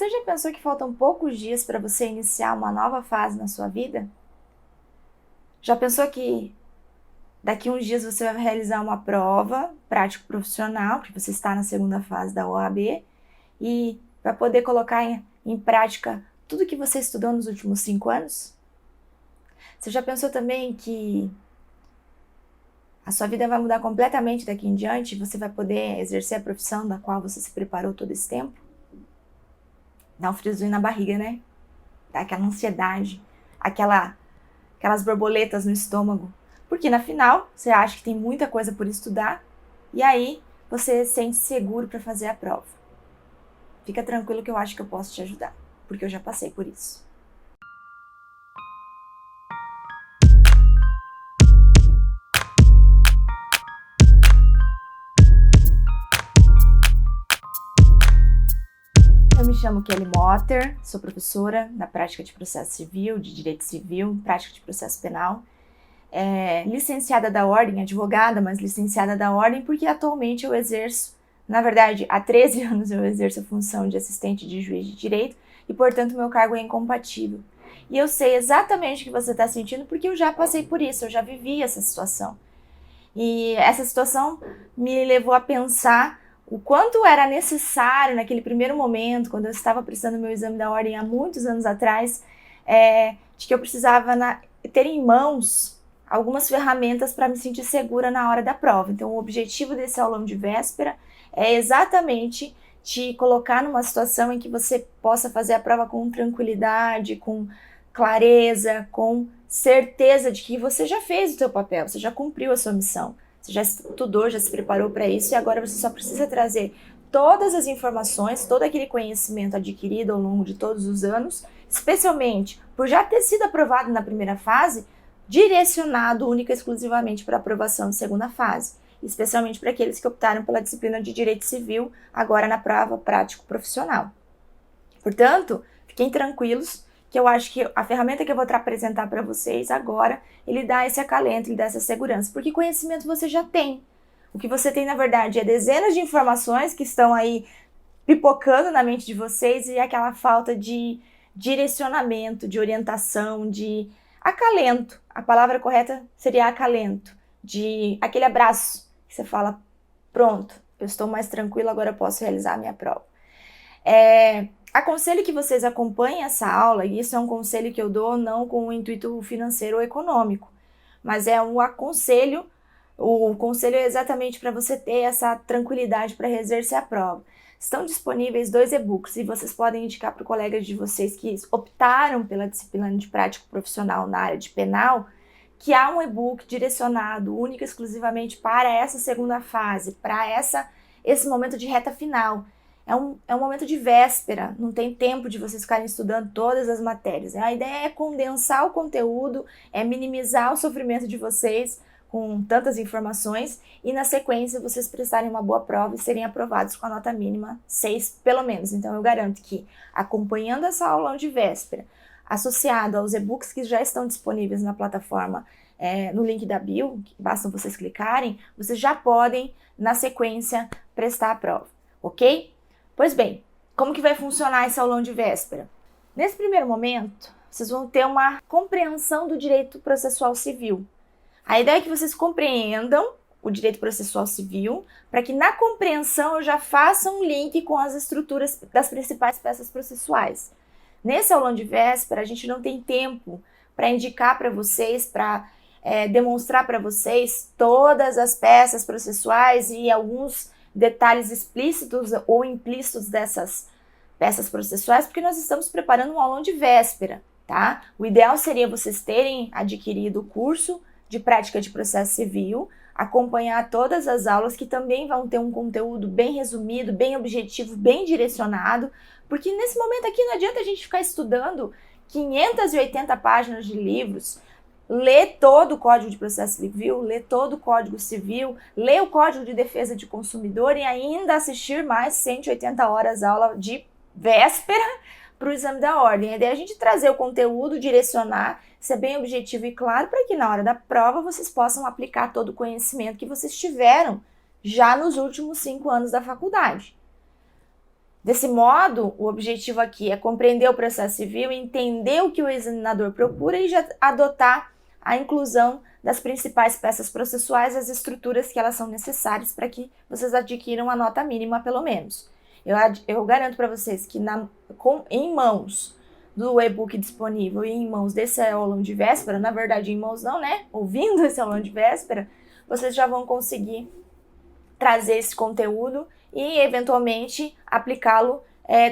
Você já pensou que faltam poucos dias para você iniciar uma nova fase na sua vida? Já pensou que daqui a uns dias você vai realizar uma prova prático profissional, porque você está na segunda fase da OAB, e vai poder colocar em prática tudo que você estudou nos últimos 5 anos? Você já pensou também que a sua vida vai mudar completamente daqui em diante e você vai poder exercer a profissão da qual você se preparou todo esse tempo? Dá um friozinho na barriga, né? Dá aquela ansiedade, aquelas borboletas no estômago. Porque, na final, você acha que tem muita coisa por estudar e aí você se sente seguro para fazer a prova. Fica tranquilo que eu acho que eu posso te ajudar, porque eu já passei por isso. Eu me chamo Kelly Motter, sou professora na prática de processo civil, de direito civil, prática de processo penal. Licenciada da ordem, advogada, mas licenciada da ordem porque atualmente eu exerço, na verdade, há 13 anos eu exerço a função de assistente de juiz de direito e, portanto, meu cargo é incompatível. E eu sei exatamente o que você está sentindo porque eu já passei por isso, eu já vivi essa situação. E essa situação me levou a pensar o quanto era necessário naquele primeiro momento, quando eu estava prestando meu exame da ordem há muitos anos atrás, de que eu precisava ter em mãos algumas ferramentas para me sentir segura na hora da prova. Então, o objetivo desse aulão de véspera é exatamente te colocar numa situação em que você possa fazer a prova com tranquilidade, com clareza, com certeza de que você já fez o seu papel, você já cumpriu a sua missão, você já estudou, já se preparou para isso e agora você só precisa trazer todas as informações, todo aquele conhecimento adquirido ao longo de todos os anos, especialmente por já ter sido aprovado na primeira fase, direcionado única e exclusivamente para aprovação de segunda fase, especialmente para aqueles que optaram pela disciplina de direito civil, agora na prova prático profissional. Portanto, fiquem tranquilos, que eu acho que a ferramenta que eu vou apresentar para vocês agora, ele dá esse acalento, ele dá essa segurança, porque conhecimento você já tem. O que você tem, na verdade, é dezenas de informações que estão aí pipocando na mente de vocês e aquela falta de direcionamento, de orientação, de acalento. A palavra correta seria acalento, de aquele abraço que você fala, pronto, eu estou mais tranquilo, agora eu posso realizar a minha prova. Aconselho que vocês acompanhem essa aula, e isso é um conselho que eu dou não com o intuito financeiro ou econômico, mas é um aconselho, o conselho é exatamente para você ter essa tranquilidade para exercer a prova. Estão disponíveis 2 e-books e vocês podem indicar para colegas de vocês que optaram pela disciplina de prático profissional na área de penal, que há um e-book direcionado única e exclusivamente para essa segunda fase, para esse momento de reta final. É um momento de véspera, não tem tempo de vocês ficarem estudando todas as matérias. A ideia é condensar o conteúdo, é minimizar o sofrimento de vocês com tantas informações e, na sequência, vocês prestarem uma boa prova e serem aprovados com a nota mínima 6, pelo menos. Então, eu garanto que, acompanhando essa aula de véspera, associado aos e-books que já estão disponíveis na plataforma, no link da bio, basta vocês clicarem, vocês já podem, na sequência, prestar a prova, ok? Pois bem, como que vai funcionar esse aulão de véspera? Nesse primeiro momento, vocês vão ter uma compreensão do direito processual civil. A ideia é que vocês compreendam o direito processual civil, para que na compreensão eu já faça um link com as estruturas das principais peças processuais. Nesse aulão de véspera, a gente não tem tempo para indicar para vocês, para demonstrar para vocês todas as peças processuais e alguns detalhes explícitos ou implícitos dessas peças processuais, porque nós estamos preparando um aulão de véspera, tá? O ideal seria vocês terem adquirido o curso de prática de processo civil, acompanhar todas as aulas que também vão ter um conteúdo bem resumido, bem objetivo, bem direcionado, porque nesse momento aqui não adianta a gente ficar estudando 580 páginas de livros, ler todo o Código de Processo Civil, ler todo o Código Civil, ler o Código de Defesa de Consumidor e ainda assistir mais 180 horas aula de véspera para o exame da ordem. A ideia é a gente trazer o conteúdo, direcionar, ser bem objetivo e claro, para que na hora da prova vocês possam aplicar todo o conhecimento que vocês tiveram já nos últimos 5 anos da faculdade. Desse modo, o objetivo aqui é compreender o processo civil, entender o que o examinador procura e já adotar a inclusão das principais peças processuais, as estruturas que elas são necessárias para que vocês adquiram a nota mínima, pelo menos. Eu garanto para vocês que em mãos do e-book disponível e em mãos desse aulão de véspera, na verdade em mãos não, né? Ouvindo esse aulão de véspera, vocês já vão conseguir trazer esse conteúdo e eventualmente aplicá-lo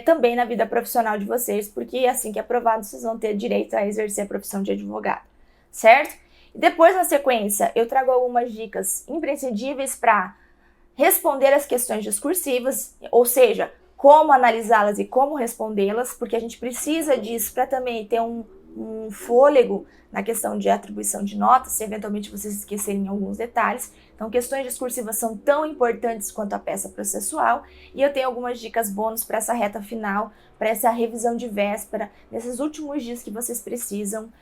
também na vida profissional de vocês, porque assim que aprovado vocês vão ter direito a exercer a profissão de advogado, certo? E depois, na sequência, eu trago algumas dicas imprescindíveis para responder as questões discursivas, ou seja, como analisá-las e como respondê-las, porque a gente precisa disso para também ter um fôlego na questão de atribuição de notas, se eventualmente vocês esquecerem alguns detalhes. Então, questões discursivas são tão importantes quanto a peça processual, e eu tenho algumas dicas bônus para essa reta final, para essa revisão de véspera, nesses últimos dias que vocês precisam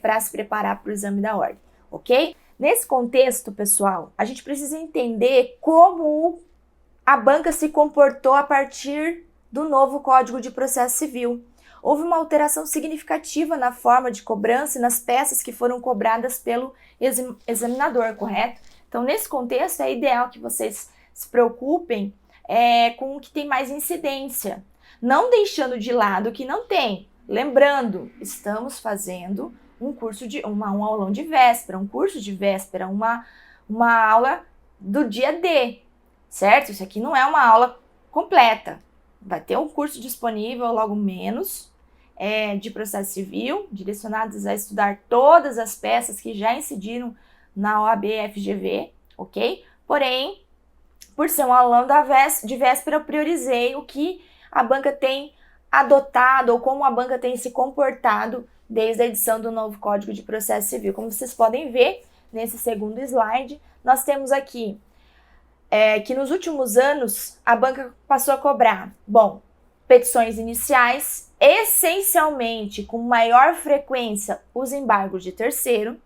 para se preparar para o exame da ordem, ok? Nesse contexto, pessoal, a gente precisa entender como a banca se comportou a partir do novo Código de Processo Civil. Houve uma alteração significativa na forma de cobrança e nas peças que foram cobradas pelo examinador, correto? Então, nesse contexto, é ideal que vocês se preocupem com o que tem mais incidência, não deixando de lado o que não tem. Lembrando, estamos fazendo um aulão de véspera, um curso de véspera, uma aula do dia D, certo? Isso aqui não é uma aula completa. Vai ter um curso disponível logo menos de processo civil, direcionados a estudar todas as peças que já incidiram na OAB FGV, ok? Porém, por ser um aulão de véspera, eu priorizei o que a banca tem adotado ou como a banca tem se comportado desde a edição do novo Código de Processo Civil. Como vocês podem ver, nesse segundo slide, nós temos aqui que nos últimos anos a banca passou a cobrar, petições iniciais, essencialmente com maior frequência os embargos de terceiro,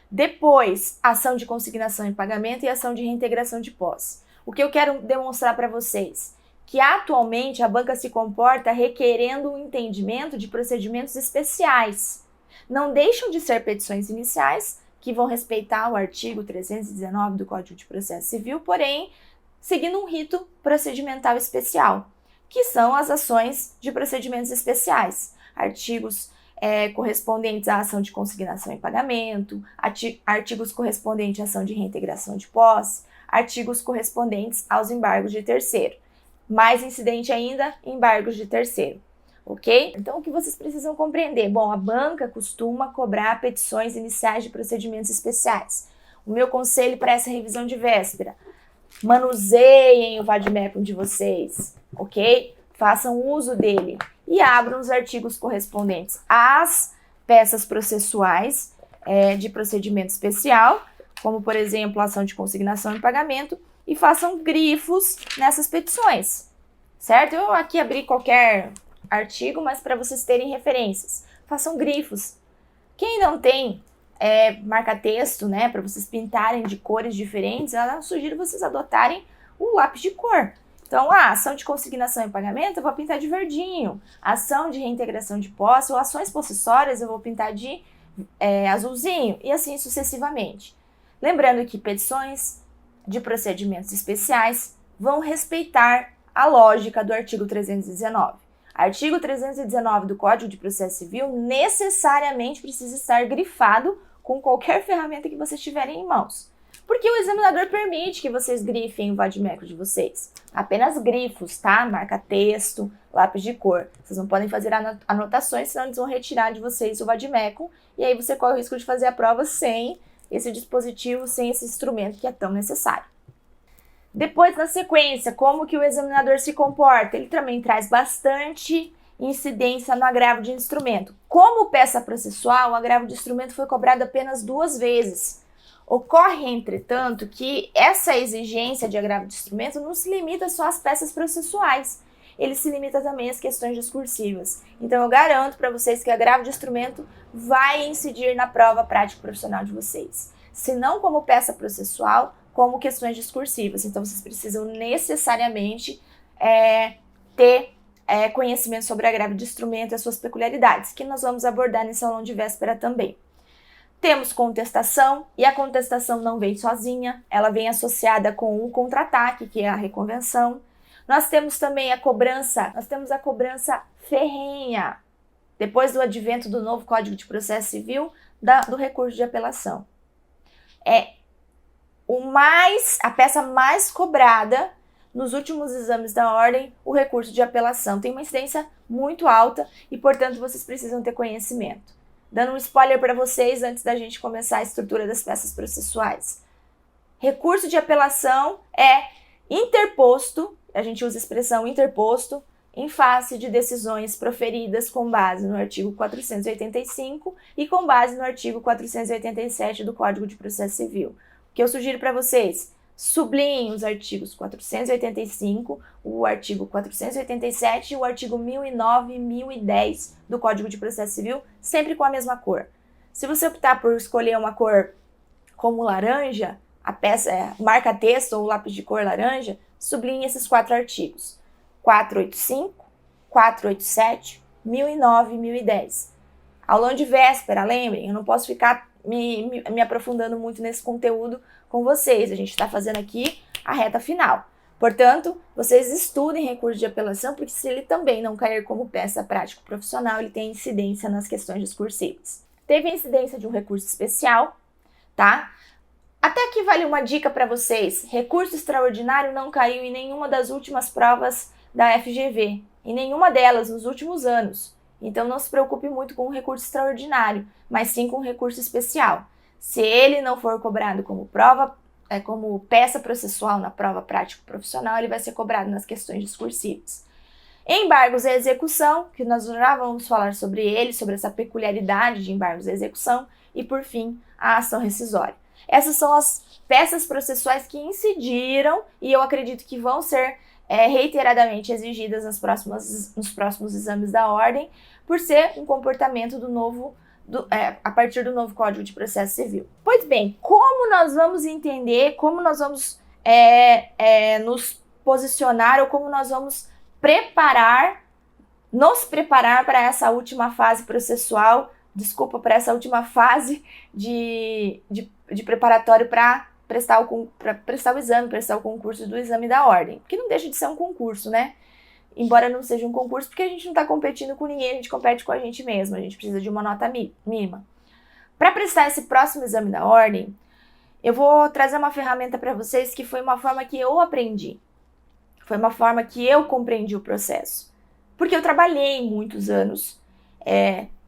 depois ação de consignação em pagamento e ação de reintegração de posse. O que eu quero demonstrar para vocês? Que atualmente a banca se comporta requerendo um entendimento de procedimentos especiais. Não deixam de ser petições iniciais, que vão respeitar o artigo 319 do Código de Processo Civil, porém, seguindo um rito procedimental especial, que são as ações de procedimentos especiais, artigos correspondentes à ação de consignação em pagamento, artigos correspondentes à ação de reintegração de posse, artigos correspondentes aos embargos de terceiro. Mais incidente ainda, embargos de terceiro, ok? Então, o que vocês precisam compreender? A banca costuma cobrar petições iniciais de procedimentos especiais. O meu conselho para essa revisão de véspera: manuseiem o vade-mecum de vocês, ok? Façam uso dele e abram os artigos correspondentes às peças processuais de procedimento especial, como, por exemplo, a ação de consignação em pagamento, e façam grifos nessas petições, certo? Eu aqui abri qualquer artigo, mas para vocês terem referências, façam grifos. Quem não tem marca-texto, né, para vocês pintarem de cores diferentes, eu sugiro vocês adotarem o lápis de cor. Então, ação de consignação em pagamento eu vou pintar de verdinho, ação de reintegração de posse ou ações possessórias eu vou pintar de azulzinho, e assim sucessivamente. Lembrando que petições de procedimentos especiais vão respeitar a lógica do artigo 319. Artigo 319 do Código de Processo Civil necessariamente precisa estar grifado com qualquer ferramenta que vocês tiverem em mãos. Porque o examinador permite que vocês grifem o vade-mecum de vocês. Apenas grifos, tá? Marca-texto, lápis de cor. Vocês não podem fazer anotações, senão eles vão retirar de vocês o vade-mecum, e aí você corre o risco de fazer a prova sem esse dispositivo, sem esse instrumento que é tão necessário. Depois, na sequência, como que o examinador se comporta? Ele também traz bastante incidência no agravo de instrumento. Como peça processual, o agravo de instrumento foi cobrado apenas 2 vezes. Ocorre, entretanto, que essa exigência de agravo de instrumento não se limita só às peças processuais. Ele se limita também às questões discursivas. Então, eu garanto para vocês que agravo de instrumento vai incidir na prova prática profissional de vocês. Se não como peça processual, como questões discursivas. Então, vocês precisam necessariamente ter conhecimento sobre agravio de instrumento e as suas peculiaridades, que nós vamos abordar nesse aulão de véspera também. Temos contestação, e a contestação não vem sozinha, ela vem associada com um contra-ataque, que é a reconvenção. Nós temos também a cobrança, nós temos a cobrança ferrenha, depois do advento do novo Código de Processo Civil, do recurso de apelação. É a peça mais cobrada nos últimos exames da ordem, o recurso de apelação. Tem uma incidência muito alta e, portanto, vocês precisam ter conhecimento. Dando um spoiler para vocês antes da gente começar a estrutura das peças processuais. Recurso de apelação é interposto, a gente usa a expressão interposto, em face de decisões proferidas com base no artigo 485 e com base no artigo 487 do Código de Processo Civil. O que eu sugiro para vocês? Sublinhem os artigos 485, o artigo 487 e o artigo 1009 e 1010 do Código de Processo Civil, sempre com a mesma cor. Se você optar por escolher uma cor como laranja, a peça marca-texto ou lápis de cor laranja, sublinhe esses 4 artigos. 485, 487, 1009 e 1010. Aulão de véspera, lembrem, eu não posso ficar me aprofundando muito nesse conteúdo com vocês. A gente está fazendo aqui a reta final. Portanto, vocês estudem recurso de apelação, porque se ele também não cair como peça prático-profissional, ele tem incidência nas questões discursivas. Teve a incidência de um recurso especial, tá? Até aqui vale uma dica para vocês. Recurso extraordinário não caiu em nenhuma das últimas provas da FGV, em nenhuma delas nos últimos anos. Então não se preocupe muito com o recurso extraordinário, mas sim com o recurso especial. Se ele não for cobrado como como peça processual na prova prático-profissional, ele vai ser cobrado nas questões discursivas. Embargos e execução, que nós já vamos falar sobre ele, sobre essa peculiaridade de embargos e execução, e por fim, a ação rescisória. Essas são as peças processuais que incidiram e eu acredito que vão ser reiteradamente exigidas nos próximos exames da ordem, por ser um comportamento a partir do novo Código de Processo Civil. Pois bem, como nós vamos entender, como nós vamos nos posicionar ou como nós vamos nos preparar para essa última fase processual, para essa última fase de preparatório para prestar o exame, prestar o concurso do exame da ordem, que não deixa de ser um concurso, né? Embora não seja um concurso, porque a gente não está competindo com ninguém, a gente compete com a gente mesmo, a gente precisa de uma nota mínima. Para prestar esse próximo exame da ordem, eu vou trazer uma ferramenta para vocês que foi uma forma que eu aprendi, foi uma forma que eu compreendi o processo, porque eu trabalhei muitos anos,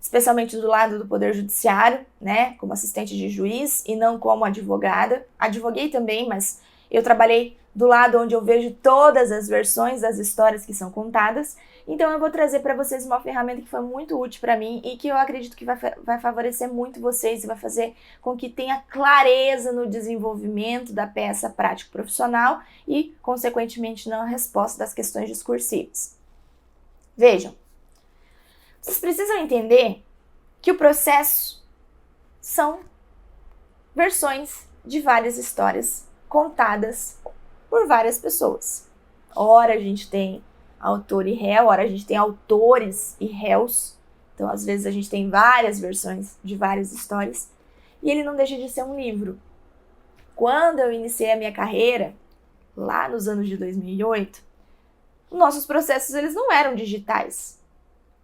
especialmente do lado do Poder Judiciário, né, como assistente de juiz e não como advogada. Advoguei também, mas eu trabalhei do lado onde eu vejo todas as versões das histórias que são contadas. Então eu vou trazer para vocês uma ferramenta que foi muito útil para mim e que eu acredito que vai favorecer muito vocês e vai fazer com que tenha clareza no desenvolvimento da peça prático-profissional e, consequentemente, na resposta das questões discursivas. Vejam, vocês precisam entender que o processo são versões de várias histórias contadas por várias pessoas. Ora a gente tem autor e réu, ora a gente tem autores e réus. Então, às vezes, a gente tem várias versões de várias histórias. E ele não deixa de ser um livro. Quando eu iniciei a minha carreira, lá nos anos de 2008, nossos processos eles não eram digitais.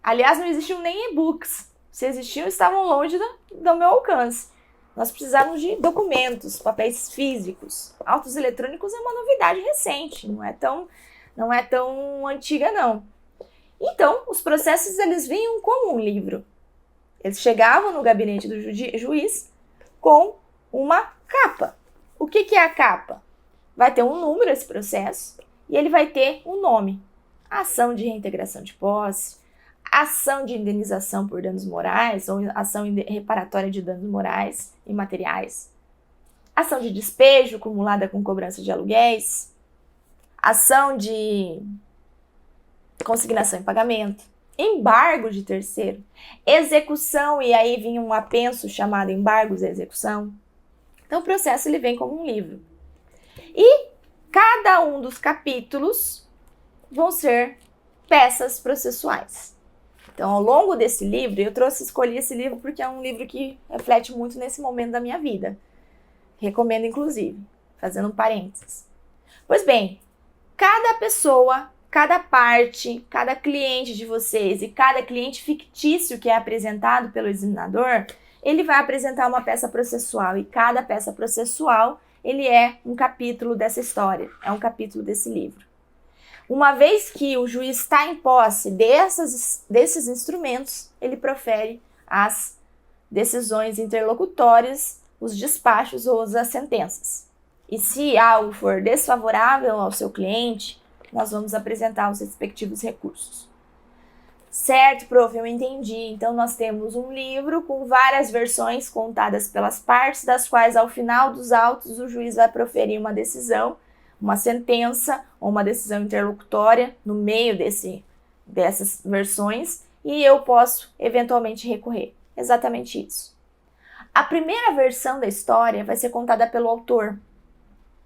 Aliás, não existiam nem e-books. Se existiam, estavam longe do meu alcance. Nós precisávamos de documentos, papéis físicos. Autos eletrônicos é uma novidade recente, não é tão antiga, não. Então, os processos eles vinham como um livro. Eles chegavam no gabinete do juiz com uma capa. O que é a capa? Vai ter um número esse processo e ele vai ter um nome. Ação de reintegração de posse, ação de indenização por danos morais ou ação reparatória de danos morais e materiais, ação de despejo acumulada com cobrança de aluguéis, ação de consignação em pagamento, embargo de terceiro, execução, e aí vinha um apenso chamado embargos e execução. Então o processo ele vem como um livro. E cada um dos capítulos vão ser peças processuais. Então, ao longo desse livro, escolhi esse livro porque é um livro que reflete muito nesse momento da minha vida. Recomendo, inclusive, fazendo um parênteses. Pois bem, cada pessoa, cada parte, cada cliente de vocês e cada cliente fictício que é apresentado pelo examinador, ele vai apresentar uma peça processual e cada peça processual, ele é um capítulo dessa história, é um capítulo desse livro. Uma vez que o juiz está em posse desses instrumentos, ele profere as decisões interlocutórias, os despachos ou as sentenças. E se algo for desfavorável ao seu cliente, nós vamos apresentar os respectivos recursos. Certo, prof, eu entendi. Então, nós temos um livro com várias versões contadas pelas partes, das quais, ao final dos autos, o juiz vai proferir uma decisão, uma sentença ou uma decisão interlocutória no meio dessas versões e eu posso, eventualmente, recorrer. Exatamente isso. A primeira versão da história vai ser contada pelo autor.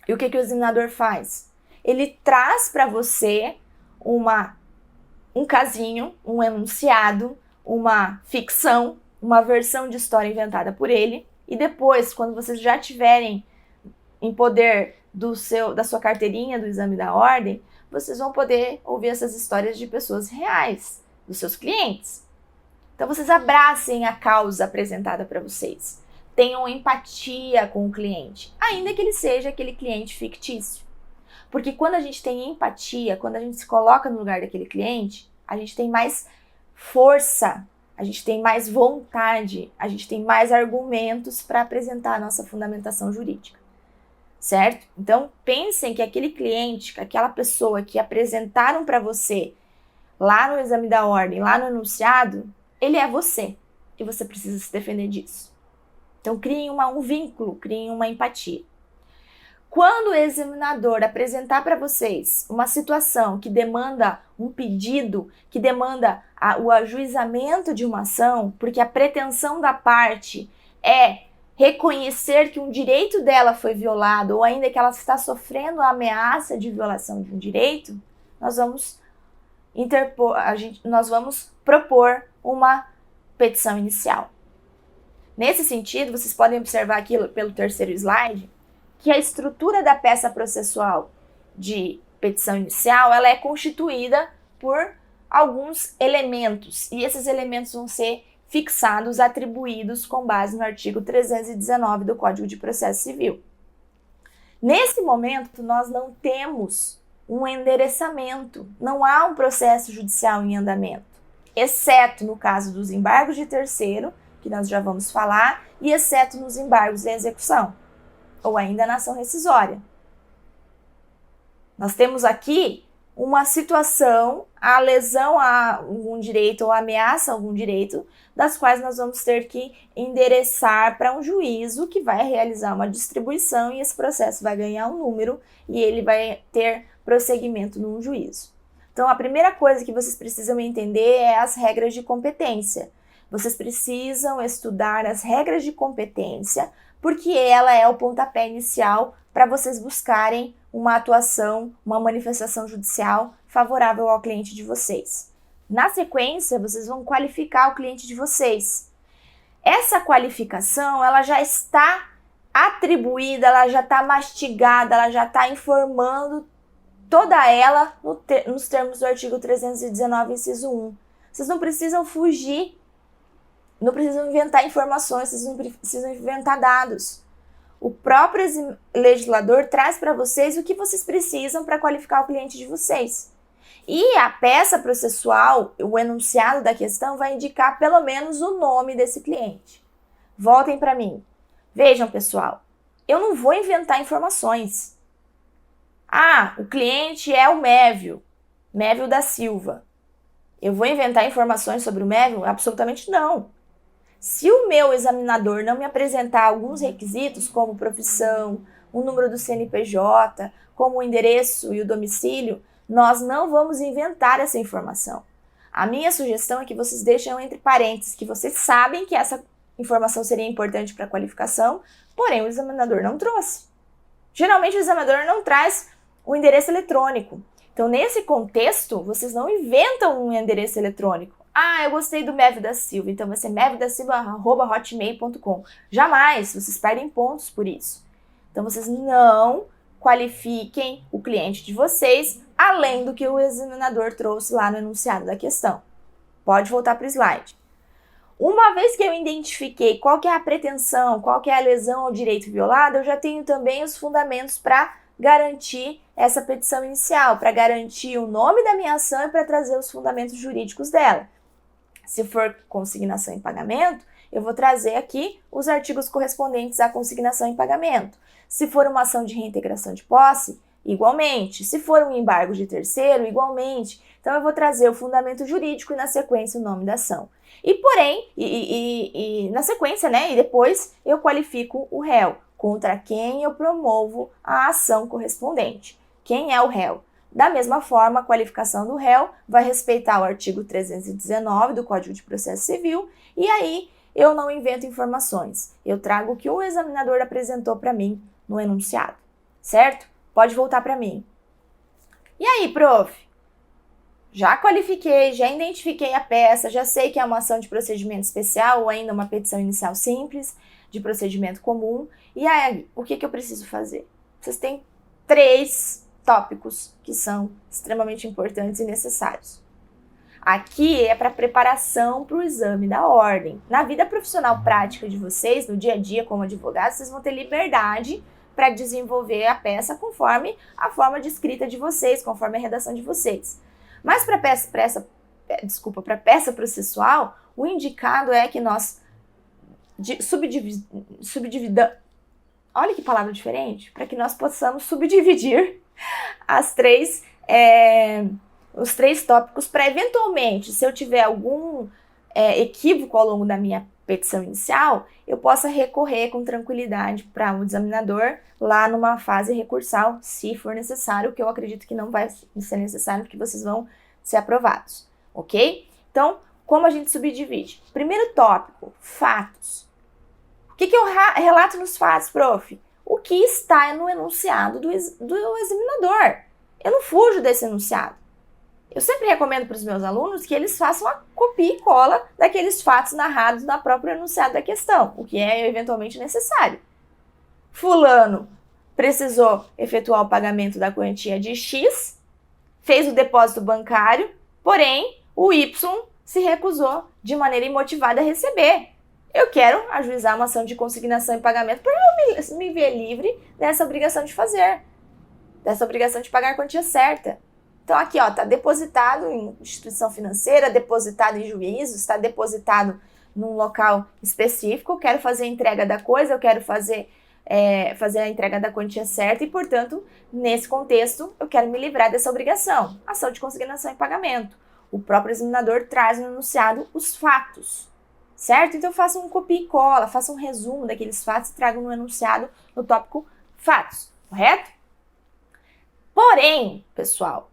E o que o examinador faz? Ele traz para você um casinho, um enunciado, uma ficção, uma versão de história inventada por ele, e depois, quando vocês já tiverem em poder da sua carteirinha do exame da ordem, vocês vão poder ouvir essas histórias de pessoas reais, dos seus clientes. Então, vocês abracem a causa apresentada para vocês. Tenham empatia com o cliente, ainda que ele seja aquele cliente fictício. Porque quando a gente tem empatia, quando a gente se coloca no lugar daquele cliente, a gente tem mais força, a gente tem mais vontade, a gente tem mais argumentos para apresentar a nossa fundamentação jurídica. Certo? Então, pensem que aquele cliente, aquela pessoa que apresentaram para você lá no exame da ordem, lá no enunciado, ele é você. E você precisa se defender disso. Então, criem um vínculo, criem uma empatia. Quando o examinador apresentar para vocês uma situação que demanda um pedido, que demanda o ajuizamento de uma ação, porque a pretensão da parte é reconhecer que um direito dela foi violado ou ainda que ela está sofrendo a ameaça de violação de um direito, nós vamos propor uma petição inicial. Nesse sentido, vocês podem observar aqui pelo terceiro slide que a estrutura da peça processual de petição inicial ela é constituída por alguns elementos e esses elementos vão ser fixados, atribuídos com base no artigo 319 do Código de Processo Civil. Nesse momento, nós não temos um endereçamento, não há um processo judicial em andamento, exceto no caso dos embargos de terceiro, que nós já vamos falar, e exceto nos embargos em execução, ou ainda na ação rescisória. Nós temos aqui uma situação, a lesão a algum direito ou a ameaça a algum direito, das quais nós vamos ter que endereçar para um juízo que vai realizar uma distribuição e esse processo vai ganhar um número e ele vai ter prosseguimento num juízo. Então, a primeira coisa que vocês precisam entender é as regras de competência. Vocês precisam estudar as regras de competência, porque ela é o pontapé inicial para vocês buscarem uma atuação, uma manifestação judicial favorável ao cliente de vocês. Na sequência, vocês vão qualificar o cliente de vocês. Essa qualificação, ela já está atribuída, ela já está mastigada, ela já está informando toda ela nos termos do artigo 319, inciso 1. Vocês não precisam fugir, não precisam inventar informações, vocês não precisam inventar dados. O próprio legislador traz para vocês o que vocês precisam para qualificar o cliente de vocês. E a peça processual, o enunciado da questão, vai indicar pelo menos o nome desse cliente. Voltem para mim. Vejam, pessoal, eu não vou inventar informações. Ah, o cliente é o Mévio da Silva. Eu vou inventar informações sobre o Mévio? Absolutamente não. Se o meu examinador não me apresentar alguns requisitos, como profissão, o número do CNPJ, como o endereço e o domicílio, nós não vamos inventar essa informação. A minha sugestão é que vocês deixem entre parênteses que vocês sabem que essa informação seria importante para a qualificação, porém o examinador não trouxe. Geralmente o examinador não traz o endereço eletrônico. Então, nesse contexto, vocês não inventam um endereço eletrônico. Ah, eu gostei do Mev da Silva, então vai ser mevdasilva@hotmail.com. Jamais, vocês perdem pontos por isso. Então, vocês não qualifiquem o cliente de vocês além do que o examinador trouxe lá no enunciado da questão. Pode voltar para o slide. Uma vez que eu identifiquei qual que é a pretensão, qual que é a lesão ao direito violado, eu já tenho também os fundamentos para garantir essa petição inicial, para garantir o nome da minha ação e para trazer os fundamentos jurídicos dela. Se for consignação em pagamento, eu vou trazer aqui os artigos correspondentes à consignação em pagamento. Se for uma ação de reintegração de posse, igualmente. Se for um embargo de terceiro, igualmente. Então, eu vou trazer o fundamento jurídico e, na sequência, o nome da ação. E, porém, na sequência, né, e depois eu qualifico o réu, contra quem eu promovo a ação correspondente. Quem é o réu? Da mesma forma, a qualificação do réu vai respeitar o artigo 319 do Código de Processo Civil, e aí eu não invento informações. Eu trago o que o examinador apresentou para mim no enunciado, certo? Pode voltar para mim. E aí, prof? Já qualifiquei, já identifiquei a peça, já sei que é uma ação de procedimento especial ou ainda uma petição inicial simples, de procedimento comum. E aí, o que eu preciso fazer? Vocês têm 3 tópicos que são extremamente importantes e necessários. Aqui é para preparação para o exame da ordem. Na vida profissional prática de vocês, no dia a dia como advogados, vocês vão ter liberdade para desenvolver a peça conforme a forma de escrita de vocês, conforme a redação de vocês. Mas para peça processual, o indicado é que nós subdividamos. Olha que palavra diferente! Para que nós possamos subdividir os 3 tópicos para, eventualmente, se eu tiver algum equívoco ao longo da minha petição inicial, eu possa recorrer com tranquilidade para o examinador lá numa fase recursal, se for necessário, que eu acredito que não vai ser necessário, porque vocês vão ser aprovados, ok? Então, como a gente subdivide? Primeiro tópico, fatos. O que eu relato nos fatos, prof? O que está no enunciado do examinador. Eu não fujo desse enunciado. Eu sempre recomendo para os meus alunos que eles façam a copia e cola daqueles fatos narrados na própria enunciado da questão, o que é eventualmente necessário. Fulano precisou efetuar o pagamento da quantia de X, fez o depósito bancário, porém o Y se recusou de maneira imotivada a receber. Eu quero ajuizar uma ação de consignação em pagamento por eu me ver livre dessa obrigação de fazer, dessa obrigação de pagar a quantia certa. Então aqui, ó, está depositado em instituição financeira, depositado em juízo, está depositado num local específico, eu quero fazer a entrega da coisa, eu quero fazer a entrega da quantia certa e, portanto, nesse contexto, eu quero me livrar dessa obrigação. Ação de consignação em pagamento. O próprio examinador traz no enunciado os fatos, certo? Então, faça um copia e cola, faça um resumo daqueles fatos e traga no enunciado no tópico fatos, correto? Porém, pessoal,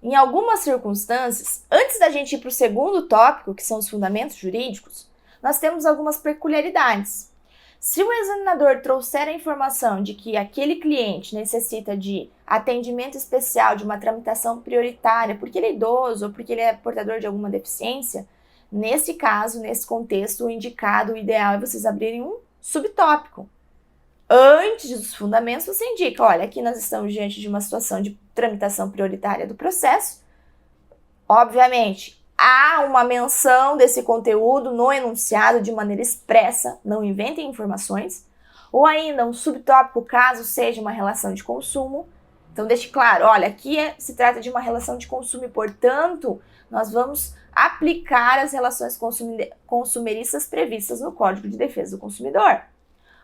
em algumas circunstâncias, antes da gente ir para o segundo tópico, que são os fundamentos jurídicos, nós temos algumas peculiaridades. Se o examinador trouxer a informação de que aquele cliente necessita de atendimento especial, de uma tramitação prioritária, porque ele é idoso ou porque ele é portador de alguma deficiência, nesse caso, nesse contexto, o indicado, o ideal é vocês abrirem um subtópico. Antes dos fundamentos, você indica, olha, aqui nós estamos diante de uma situação de tramitação prioritária do processo. Obviamente, há uma menção desse conteúdo no enunciado de maneira expressa, não inventem informações. Ou ainda um subtópico, caso seja uma relação de consumo. Então, deixe claro, olha, aqui se trata de uma relação de consumo e, portanto, nós vamos aplicar as relações consumeristas previstas no Código de Defesa do Consumidor.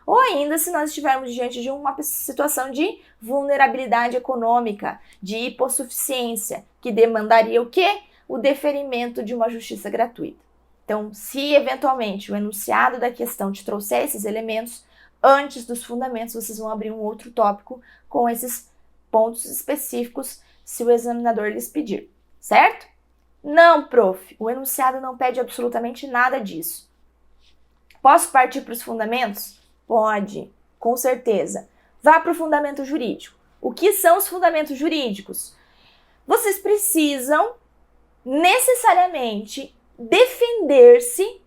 Ou ainda, se nós estivermos diante de uma situação de vulnerabilidade econômica, de hipossuficiência, que demandaria o quê? O deferimento de uma justiça gratuita. Então, se eventualmente o enunciado da questão te trouxer esses elementos, antes dos fundamentos, vocês vão abrir um outro tópico com esses pontos específicos, se o examinador lhes pedir, certo? Não, prof, o enunciado não pede absolutamente nada disso. Posso partir para os fundamentos? Pode, com certeza. Vá para o fundamento jurídico. O que são os fundamentos jurídicos? vocês precisam necessariamente defender-se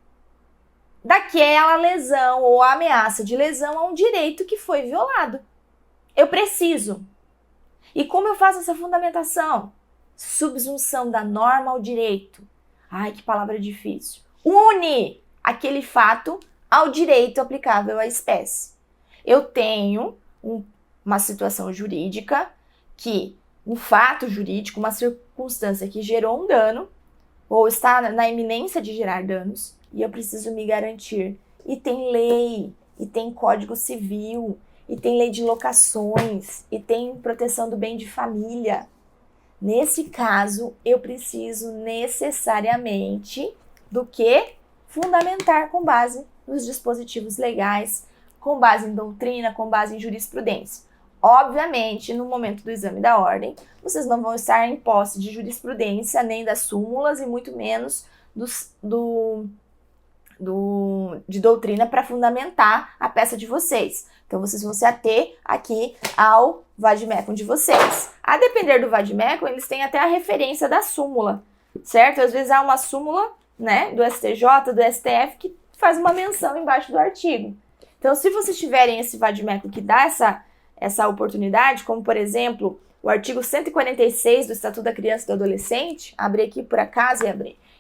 daquela lesão ou ameaça de lesão a um direito que foi violado. Eu preciso. E como eu faço essa fundamentação? Subsunção da norma ao direito. Ai, que palavra difícil. Une aquele fato ao direito aplicável à espécie. Eu tenho uma situação jurídica que um fato jurídico, uma circunstância que gerou um dano ou está na iminência de gerar danos e eu preciso me garantir. E tem lei, e tem Código Civil, e tem lei de locações, e tem proteção do bem de família. Nesse caso, eu preciso necessariamente do que? Fundamentar com base nos dispositivos legais, com base em doutrina, com base em jurisprudência. Obviamente, no momento do exame da ordem, vocês não vão estar em posse de jurisprudência, nem das súmulas, e muito menos de doutrina para fundamentar a peça de vocês. Então, vocês vão se ater aqui ao vade-mecum de vocês. A depender do vade-mecum, eles têm até a referência da súmula, certo? Às vezes há uma súmula, né, do STJ, do STF, que faz uma menção embaixo do artigo. Então, se vocês tiverem esse vade-mecum que dá essa oportunidade, como, por exemplo, o artigo 146 do Estatuto da Criança e do Adolescente, abri aqui por acaso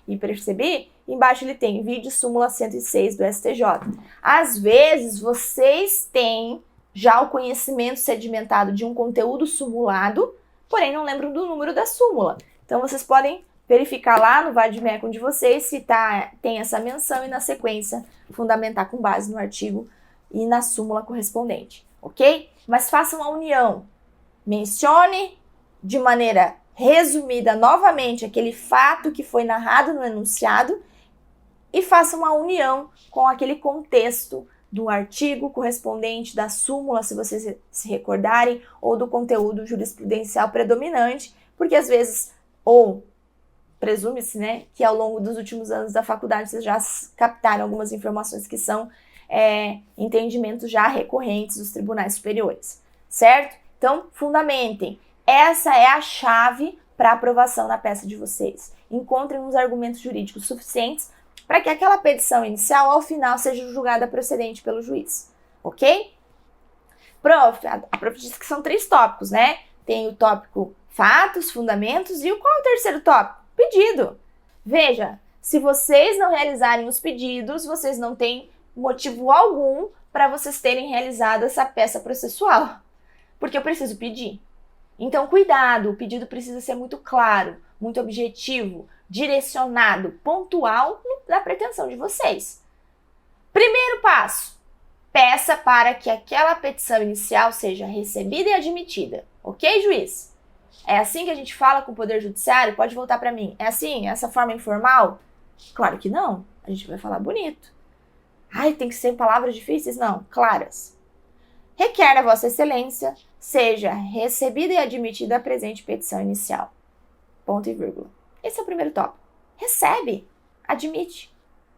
e percebi, embaixo ele tem vídeo súmula 106 do STJ. Às vezes, vocês têm já o conhecimento sedimentado de um conteúdo sumulado, porém não lembram do número da súmula. Então, vocês podem verificar lá no vade-mecum de vocês se tem essa menção e, na sequência, fundamentar com base no artigo e na súmula correspondente, ok? Mas façam a união. Mencione de maneira resumida novamente aquele fato que foi narrado no enunciado e faça uma união com aquele contexto do artigo correspondente, da súmula, se vocês se recordarem, ou do conteúdo jurisprudencial predominante, porque às vezes, ou presume-se, né, que ao longo dos últimos anos da faculdade vocês já captaram algumas informações que são entendimentos já recorrentes dos tribunais superiores, certo? Então, fundamentem. Essa é a chave para aprovação na peça de vocês. Encontrem uns argumentos jurídicos suficientes para que aquela petição inicial, ao final, seja julgada procedente pelo juiz, ok? Prof, a prof disse que são 3 tópicos, né? Tem o tópico fatos, fundamentos e qual é o terceiro tópico? Pedido. Veja, se vocês não realizarem os pedidos, vocês não têm motivo algum para vocês terem realizado essa peça processual, porque eu preciso pedir. Então, cuidado, o pedido precisa ser muito claro, muito objetivo, direcionado, pontual na pretensão de vocês. Primeiro passo, peça para que aquela petição inicial seja recebida e admitida. Ok, juiz? É assim que a gente fala com o Poder Judiciário? Pode voltar para mim. É assim? Essa forma informal? Claro que não. A gente vai falar bonito. Ai, tem que ser palavras difíceis? Não, claras. Requer da Vossa Excelência seja recebida e admitida a presente petição inicial. Ponto e vírgula. Esse é o primeiro tópico. Recebe, admite,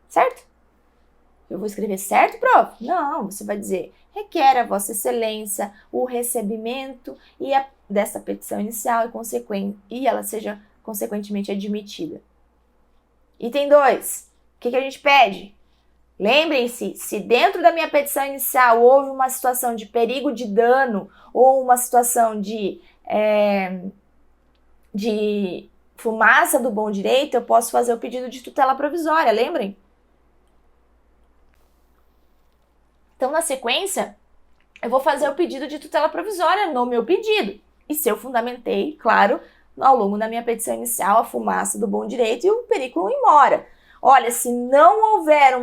certo? Eu vou escrever certo, prof? Não, você vai dizer requer a Vossa Excelência o recebimento dessa petição inicial e ela seja consequentemente admitida. Item 2. O que a gente pede? Lembrem-se, se dentro da minha petição inicial houve uma situação de perigo de dano ou uma situação de fumaça do bom direito, eu posso fazer o pedido de tutela provisória, lembrem? Então, na sequência, eu vou fazer o pedido de tutela provisória no meu pedido. E se eu fundamentei, claro, ao longo da minha petição inicial, a fumaça do bom direito e o perigo in mora. Olha, se não houver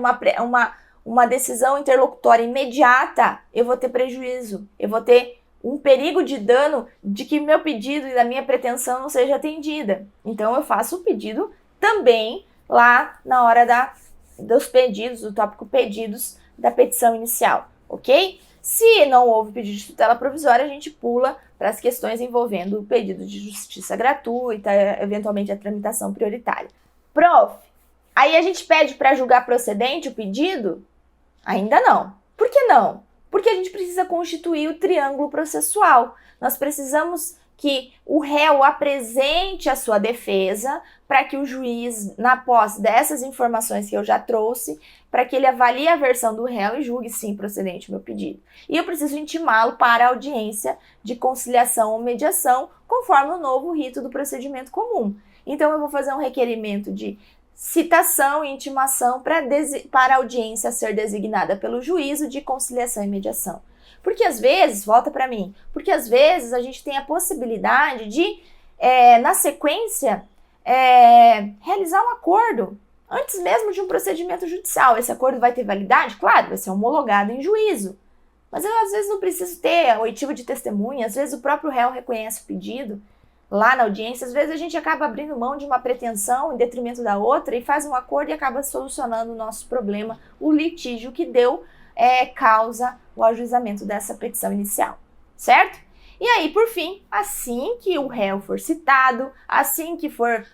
uma decisão interlocutória imediata, eu vou ter prejuízo, eu vou ter um perigo de dano de que meu pedido e da minha pretensão não seja atendida. Então, eu faço o pedido também lá na hora dos pedidos, do tópico pedidos da petição inicial, ok? Se não houve pedido de tutela provisória, a gente pula para as questões envolvendo o pedido de justiça gratuita, eventualmente a tramitação prioritária. Prof, aí a gente pede para julgar procedente o pedido? Ainda não. Por que não? Porque a gente precisa constituir o triângulo processual. Nós precisamos que o réu apresente a sua defesa para que o juiz, na posse dessas informações que eu já trouxe, para que ele avalie a versão do réu e julgue sim procedente o meu pedido. E eu preciso intimá-lo para a audiência de conciliação ou mediação, conforme o novo rito do procedimento comum. Então eu vou fazer um requerimento de citação e intimação para a audiência ser designada pelo juízo de conciliação e mediação. Porque às vezes, volta para mim, porque às vezes a gente tem a possibilidade de, na sequência, realizar um acordo, antes mesmo de um procedimento judicial. Esse acordo vai ter validade? Claro, vai ser homologado em juízo. Mas eu às vezes não preciso ter a oitiva de testemunha, às vezes o próprio réu reconhece o pedido lá na audiência, às vezes a gente acaba abrindo mão de uma pretensão em detrimento da outra e faz um acordo e acaba solucionando o nosso problema, o litígio que deu causa o ajuizamento dessa petição inicial, certo? E aí, por fim, assim que o réu for citado, assim que for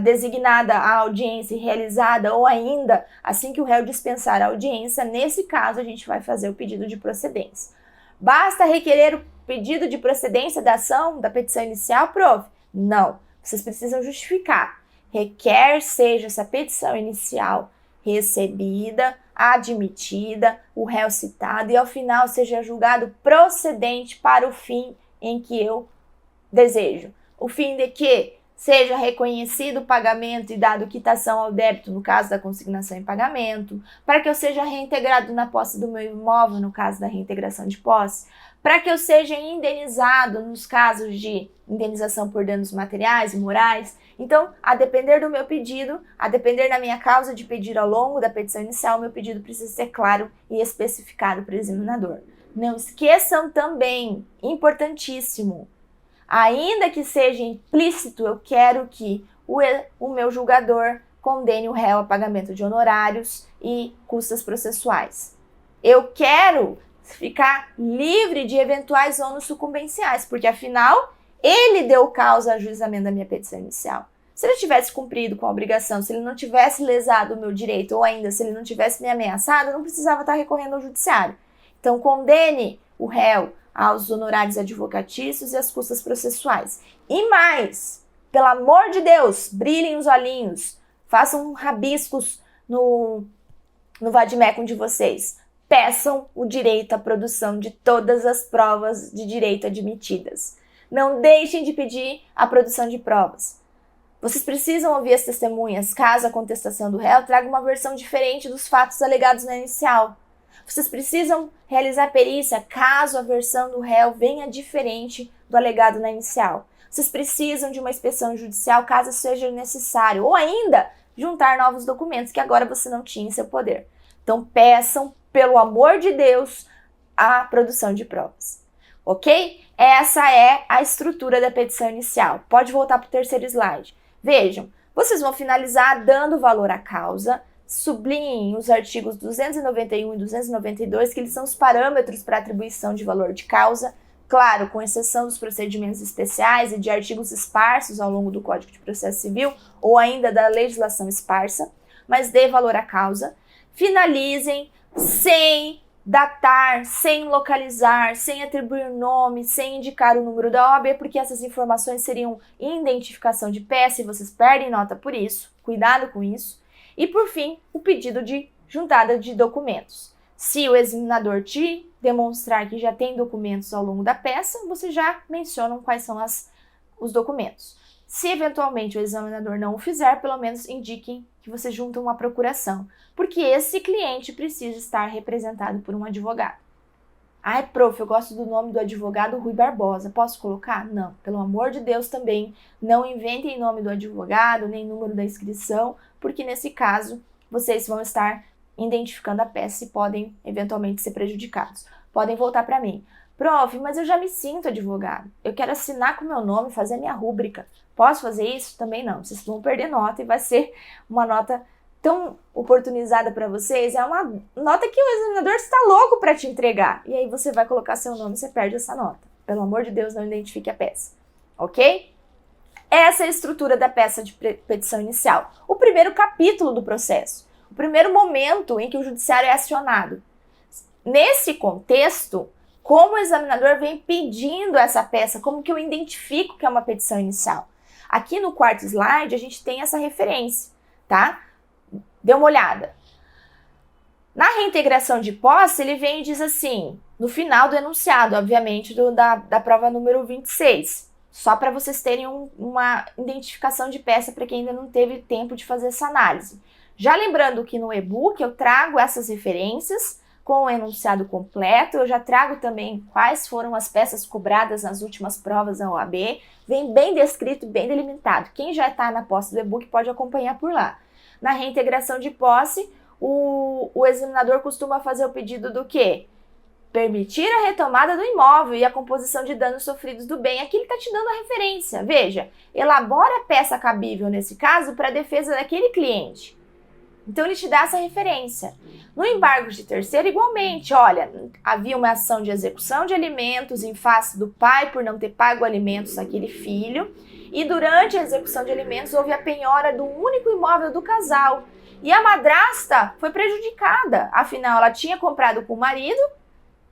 designada a audiência e realizada, ou ainda assim que o réu dispensar a audiência, nesse caso a gente vai fazer o pedido de procedência. Basta requerer o pedido de procedência da ação, da petição inicial, prof? Não, vocês precisam justificar. Requer seja essa petição inicial recebida, admitida, o réu citado e ao final seja julgado procedente para o fim em que eu desejo. O fim de que seja reconhecido o pagamento e dado quitação ao débito no caso da consignação em pagamento, para que eu seja reintegrado na posse do meu imóvel no caso da reintegração de posse, para que eu seja indenizado nos casos de indenização por danos materiais e morais. Então, a depender do meu pedido, a depender da minha causa de pedir ao longo da petição inicial, meu pedido precisa ser claro e especificado para o examinador. Não esqueçam também, importantíssimo, ainda que seja implícito, eu quero que o meu julgador condene o réu a pagamento de honorários e custas processuais. Eu quero ficar livre de eventuais ônus sucumbenciais, porque afinal, ele deu causa ao ajuizamento da minha petição inicial. Se ele tivesse cumprido com a obrigação, se ele não tivesse lesado o meu direito, ou ainda se ele não tivesse me ameaçado, eu não precisava estar recorrendo ao judiciário. Então, condene o réu aos honorários advocatícios e às custas processuais. E mais, pelo amor de Deus, brilhem os olhinhos, façam rabiscos no vade-mecum de vocês. Peçam o direito à produção de todas as provas de direito admitidas. Não deixem de pedir a produção de provas. Vocês precisam ouvir as testemunhas, caso a contestação do réu traga uma versão diferente dos fatos alegados na inicial. Vocês precisam realizar perícia, caso a versão do réu venha diferente do alegado na inicial. Vocês precisam de uma inspeção judicial, caso seja necessário, ou ainda juntar novos documentos que agora você não tinha em seu poder. Então, peçam, pelo amor de Deus, a produção de provas. Ok? Essa é a estrutura da petição inicial. Pode voltar para o terceiro slide. Vejam, vocês vão finalizar dando valor à causa, sublinhem os artigos 291 e 292, que eles são os parâmetros para atribuição de valor de causa, claro, com exceção dos procedimentos especiais e de artigos esparsos ao longo do Código de Processo Civil, ou ainda da legislação esparsa, mas dê valor à causa. Finalizem sem datar, sem localizar, sem atribuir nome, sem indicar o número da OAB, porque essas informações seriam identificação de peça e vocês perdem nota por isso. Cuidado com isso. E, por fim, o pedido de juntada de documentos. Se o examinador te demonstrar que já tem documentos ao longo da peça, você já menciona quais são os documentos. Se eventualmente o examinador não o fizer, pelo menos indiquem que você junta uma procuração, porque esse cliente precisa estar representado por um advogado. Ai, prof, eu gosto do nome do advogado Rui Barbosa, posso colocar? Não, pelo amor de Deus também, não inventem nome do advogado, nem número da inscrição, porque nesse caso vocês vão estar identificando a peça e podem eventualmente ser prejudicados. Podem voltar para mim. Prof, mas eu já me sinto advogado, eu quero assinar com o meu nome, fazer a minha rúbrica. Posso fazer isso? Também não. Vocês vão perder nota e vai ser uma nota tão oportunizada para vocês. É uma nota que o examinador está louco para te entregar. E aí você vai colocar seu nome e você perde essa nota. Pelo amor de Deus, não identifique a peça. Ok? Essa é a estrutura da peça de petição inicial. O primeiro capítulo do processo. O primeiro momento em que o judiciário é acionado. Nesse contexto, como o examinador vem pedindo essa peça, como que eu identifico que é uma petição inicial. Aqui no quarto slide a gente tem essa referência, tá? Dê uma olhada. Na reintegração de posse, ele vem e diz assim, no final do enunciado, obviamente, da prova número 26, só para vocês terem uma identificação de peça para quem ainda não teve tempo de fazer essa análise. Já lembrando que no e-book eu trago essas referências com o enunciado completo, eu já trago também quais foram as peças cobradas nas últimas provas da OAB, vem bem descrito, bem delimitado. Quem já está na posse do e-book pode acompanhar por lá. Na reintegração de posse, o examinador costuma fazer o pedido do quê? Permitir a retomada do imóvel e a composição de danos sofridos do bem. Aqui ele está te dando a referência. Veja, elabora a peça cabível nesse caso para a defesa daquele cliente. Então ele te dá essa referência. No embargo de terceiro, igualmente, olha, havia uma ação de execução de alimentos em face do pai por não ter pago alimentos àquele filho, e durante a execução de alimentos houve a penhora do único imóvel do casal. E a madrasta foi prejudicada, afinal ela tinha comprado com o marido,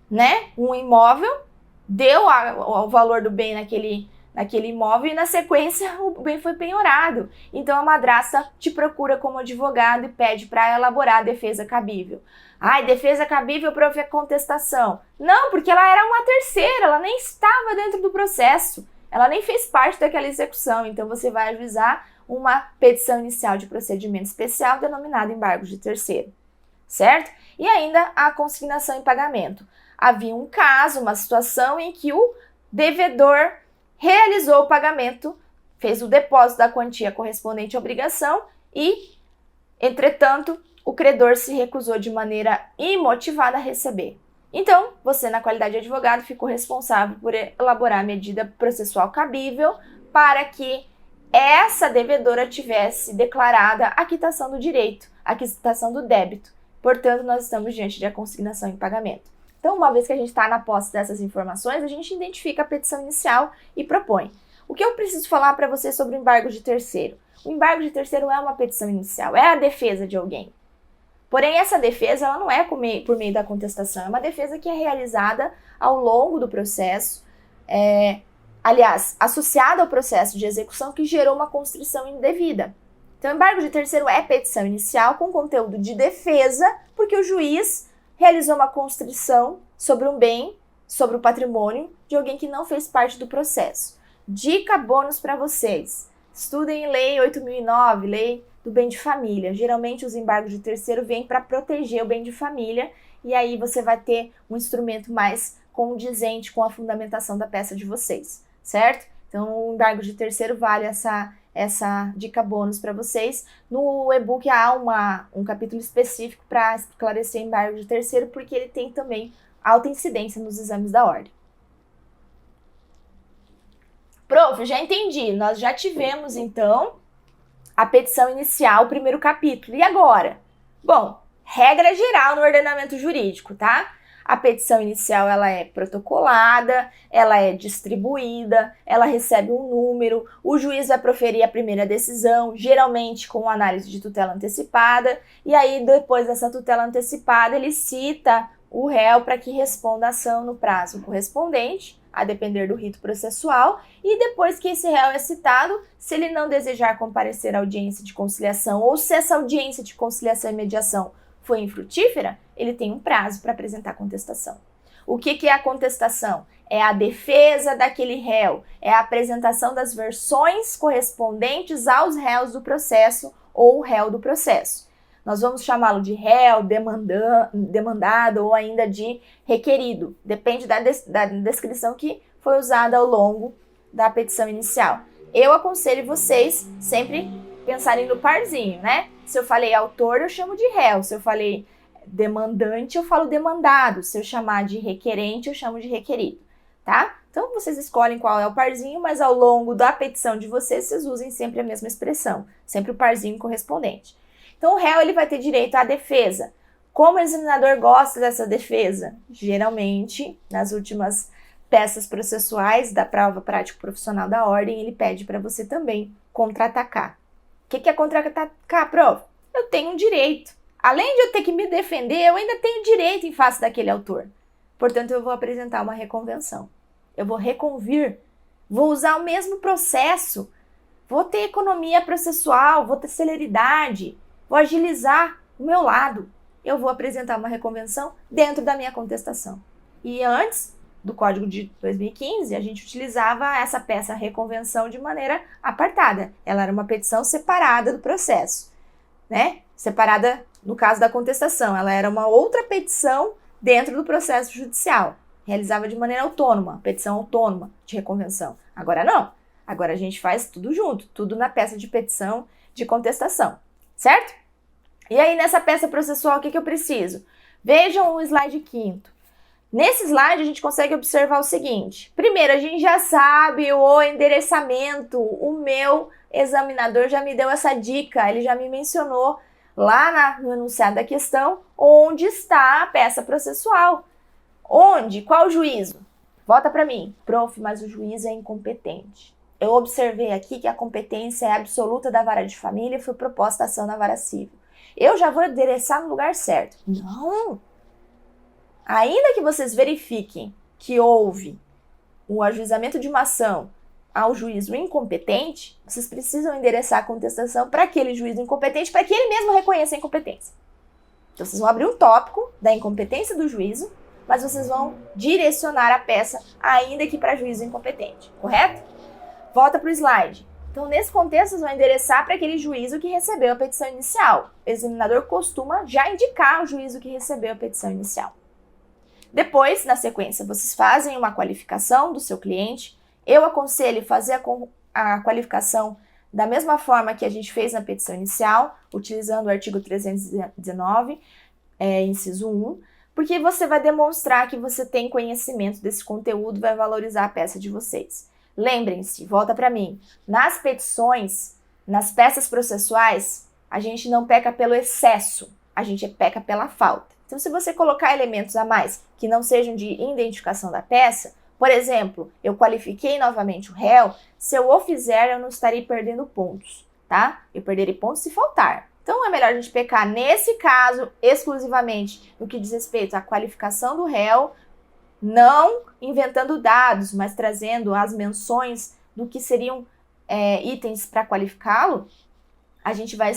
né, um imóvel, deu o valor do bem naquele imóvel e na sequência o bem foi penhorado. Então a madrasta te procura como advogado e pede para elaborar a defesa cabível. Ai, defesa cabível para contestação. Não, porque ela era uma terceira, ela nem estava dentro do processo, ela nem fez parte daquela execução, então você vai ajuizar uma petição inicial de procedimento especial denominada embargo de terceiro, certo? E ainda a consignação em pagamento. Havia um caso, uma situação em que o devedor realizou o pagamento, fez o depósito da quantia correspondente à obrigação e, entretanto, o credor se recusou de maneira imotivada a receber. Então, você, na qualidade de advogado, ficou responsável por elaborar a medida processual cabível para que essa devedora tivesse declarada a quitação do direito, a quitação do débito. Portanto, nós estamos diante de a consignação em pagamento. Então, uma vez que a gente está na posse dessas informações, a gente identifica a petição inicial e propõe. O que eu preciso falar para você sobre o embargo de terceiro? O embargo de terceiro é uma petição inicial, é a defesa de alguém. Porém, essa defesa ela não é por meio da contestação, é uma defesa que é realizada ao longo do processo, aliás, associada ao processo de execução que gerou uma constrição indevida. Então, o embargo de terceiro é petição inicial com conteúdo de defesa, porque o juiz realizou uma constrição sobre um bem, sobre o patrimônio de alguém que não fez parte do processo. Dica bônus para vocês. Estudem Lei 8.009, Lei do Bem de Família. Geralmente os embargos de terceiro vêm para proteger o bem de família e aí você vai ter um instrumento mais condizente com a fundamentação da peça de vocês, certo? Então o embargo de terceiro vale essa dica bônus para vocês. No e-book há um capítulo específico para esclarecer o embargo de terceiro, porque ele tem também alta incidência nos exames da ordem. Prof, já entendi. Nós já tivemos, então, a petição inicial, o primeiro capítulo. E agora? Bom, regra geral no ordenamento jurídico, tá? A petição inicial ela é protocolada, ela é distribuída, ela recebe um número, o juiz vai proferir a primeira decisão, geralmente com análise de tutela antecipada, e aí depois dessa tutela antecipada ele cita o réu para que responda a ação no prazo correspondente, a depender do rito processual, e depois que esse réu é citado, se ele não desejar comparecer à audiência de conciliação ou se essa audiência de conciliação e mediação foi infrutífera, ele tem um prazo para apresentar a contestação. O que é a contestação? É a defesa daquele réu, é a apresentação das versões correspondentes aos réus do processo ou réu do processo. Nós vamos chamá-lo de réu, demandado ou ainda de requerido. Depende da descrição que foi usada ao longo da petição inicial. Eu aconselho vocês sempre pensarem no parzinho, né? Se eu falei autor, eu chamo de réu. Se eu falei demandante, eu falo demandado. Se eu chamar de requerente, eu chamo de requerido, tá? Então, vocês escolhem qual é o parzinho, mas ao longo da petição de vocês usem sempre a mesma expressão, sempre o parzinho correspondente. Então, o réu ele vai ter direito à defesa. Como o examinador gosta dessa defesa? Geralmente, nas últimas peças processuais da prova prática profissional da ordem, ele pede para você também contra-atacar. O que é contra-atacar, prof? Eu tenho um direito. Além de eu ter que me defender, eu ainda tenho direito em face daquele autor. Portanto, eu vou apresentar uma reconvenção. Eu vou reconvir, vou usar o mesmo processo, vou ter economia processual, vou ter celeridade, vou agilizar o meu lado. Eu vou apresentar uma reconvenção dentro da minha contestação. E antes do Código de 2015, a gente utilizava essa peça reconvenção de maneira apartada. Ela era uma petição separada do processo, né? Separada no caso da contestação. Ela era uma outra petição dentro do processo judicial. Realizava de maneira autônoma, petição autônoma de reconvenção. Agora não. Agora a gente faz tudo junto, tudo na peça de petição de contestação, certo? E aí nessa peça processual, o que eu preciso? Vejam o slide 5º. Nesse slide a gente consegue observar o seguinte. Primeiro, a gente já sabe o endereçamento, o meu examinador já me deu essa dica, ele já me mencionou lá no enunciado da questão onde está a peça processual. Onde? Qual juízo? Volta para mim. Prof, mas o juiz é incompetente. Eu observei aqui que a competência é absoluta da vara de família e foi proposta a ação na vara civil. Eu já vou endereçar no lugar certo. Não! Ainda que vocês verifiquem que houve o ajuizamento de uma ação ao juízo incompetente, vocês precisam endereçar a contestação para aquele juízo incompetente, para que ele mesmo reconheça a incompetência. Então, vocês vão abrir um tópico da incompetência do juízo, mas vocês vão direcionar a peça ainda que para juízo incompetente, correto? Volta para o slide. Então, nesse contexto, vocês vão endereçar para aquele juízo que recebeu a petição inicial. O examinador costuma já indicar o juízo que recebeu a petição inicial. Depois, na sequência, vocês fazem uma qualificação do seu cliente. Eu aconselho fazer a qualificação da mesma forma que a gente fez na petição inicial, utilizando o artigo 319, inciso 1, porque você vai demonstrar que você tem conhecimento desse conteúdo, vai valorizar a peça de vocês. Lembrem-se, volta para mim, nas petições, nas peças processuais, a gente não peca pelo excesso, a gente peca pela falta. Então, se você colocar elementos a mais que não sejam de identificação da peça, por exemplo, eu qualifiquei novamente o réu, se eu o fizer, eu não estarei perdendo pontos, tá? Eu perderei pontos se faltar. Então, é melhor a gente pecar, nesse caso, exclusivamente no que diz respeito à qualificação do réu, não inventando dados, mas trazendo as menções do que seriam itens para qualificá-lo, a gente vai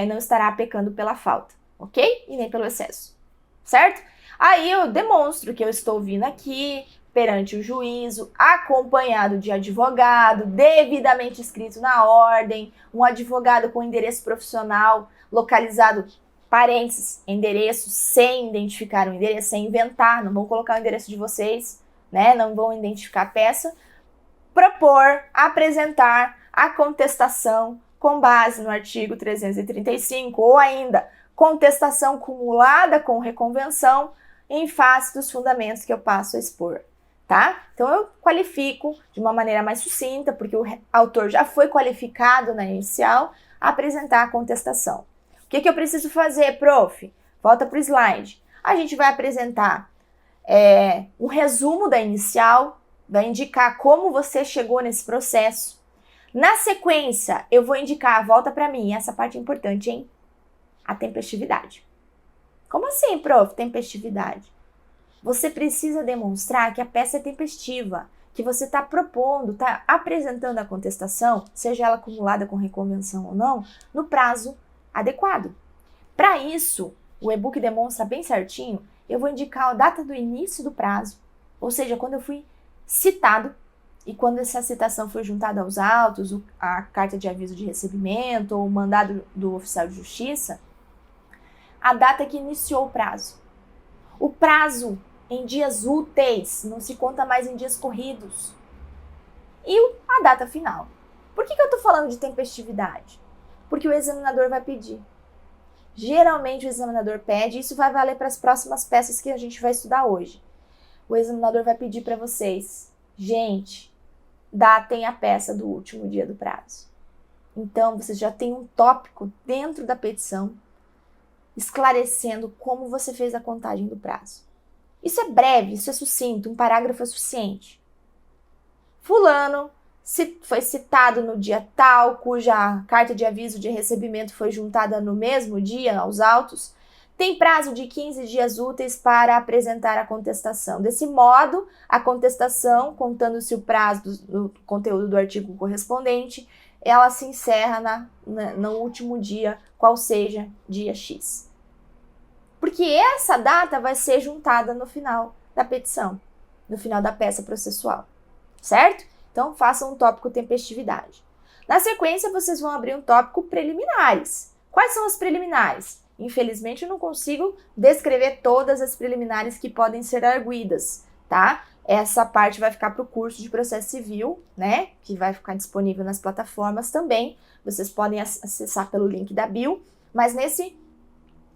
não estará pecando pela falta, ok? E nem pelo excesso, certo? Aí eu demonstro que eu estou vindo aqui perante o juízo, acompanhado de advogado, devidamente inscrito na ordem, um advogado com endereço profissional localizado, parênteses, endereço, sem identificar o endereço, sem inventar, não vão colocar o endereço de vocês, né? Não vão identificar a peça. Propor, apresentar a contestação com base no artigo 335 ou ainda contestação cumulada com reconvenção em face dos fundamentos que eu passo a expor, tá? Então eu qualifico de uma maneira mais sucinta, porque o autor já foi qualificado na inicial, a apresentar a contestação. O que eu preciso fazer, prof? Volta para o slide. A gente vai apresentar um resumo da inicial, vai indicar como você chegou nesse processo. Na sequência, eu vou indicar, volta para mim, essa parte é importante, hein? A tempestividade. Como assim, prof? Tempestividade. Você precisa demonstrar que a peça é tempestiva, que você está propondo, está apresentando a contestação, seja ela acumulada com reconvenção ou não, no prazo adequado. Para isso, o e-book demonstra bem certinho, eu vou indicar a data do início do prazo, ou seja, quando eu fui citado e quando essa citação foi juntada aos autos, a carta de aviso de recebimento ou o mandado do oficial de justiça, a data que iniciou o prazo. O prazo em dias úteis, não se conta mais em dias corridos. E a data final. Por que eu estou falando de tempestividade? Porque o examinador vai pedir. Geralmente o examinador pede, e isso vai valer para as próximas peças que a gente vai estudar hoje. O examinador vai pedir para vocês, gente, datem a peça do último dia do prazo. Então, vocês já têm um tópico dentro da petição esclarecendo como você fez a contagem do prazo. Isso é breve, isso é sucinto, um parágrafo é suficiente. Fulano foi citado no dia tal, cuja carta de aviso de recebimento foi juntada no mesmo dia aos autos, Tem prazo de 15 dias úteis para apresentar a contestação. Desse modo, a contestação, contando-se o prazo do conteúdo do artigo correspondente, ela se encerra no último dia, qual seja dia X. Porque essa data vai ser juntada no final da petição, no final da peça processual, certo? Então, façam um tópico tempestividade. Na sequência, vocês vão abrir um tópico preliminares. Quais são as preliminares? Infelizmente, eu não consigo descrever todas as preliminares que podem ser arguidas, tá? Essa parte vai ficar para o curso de processo civil, né? Que vai ficar disponível nas plataformas também. Vocês podem acessar pelo link da bio, mas nesse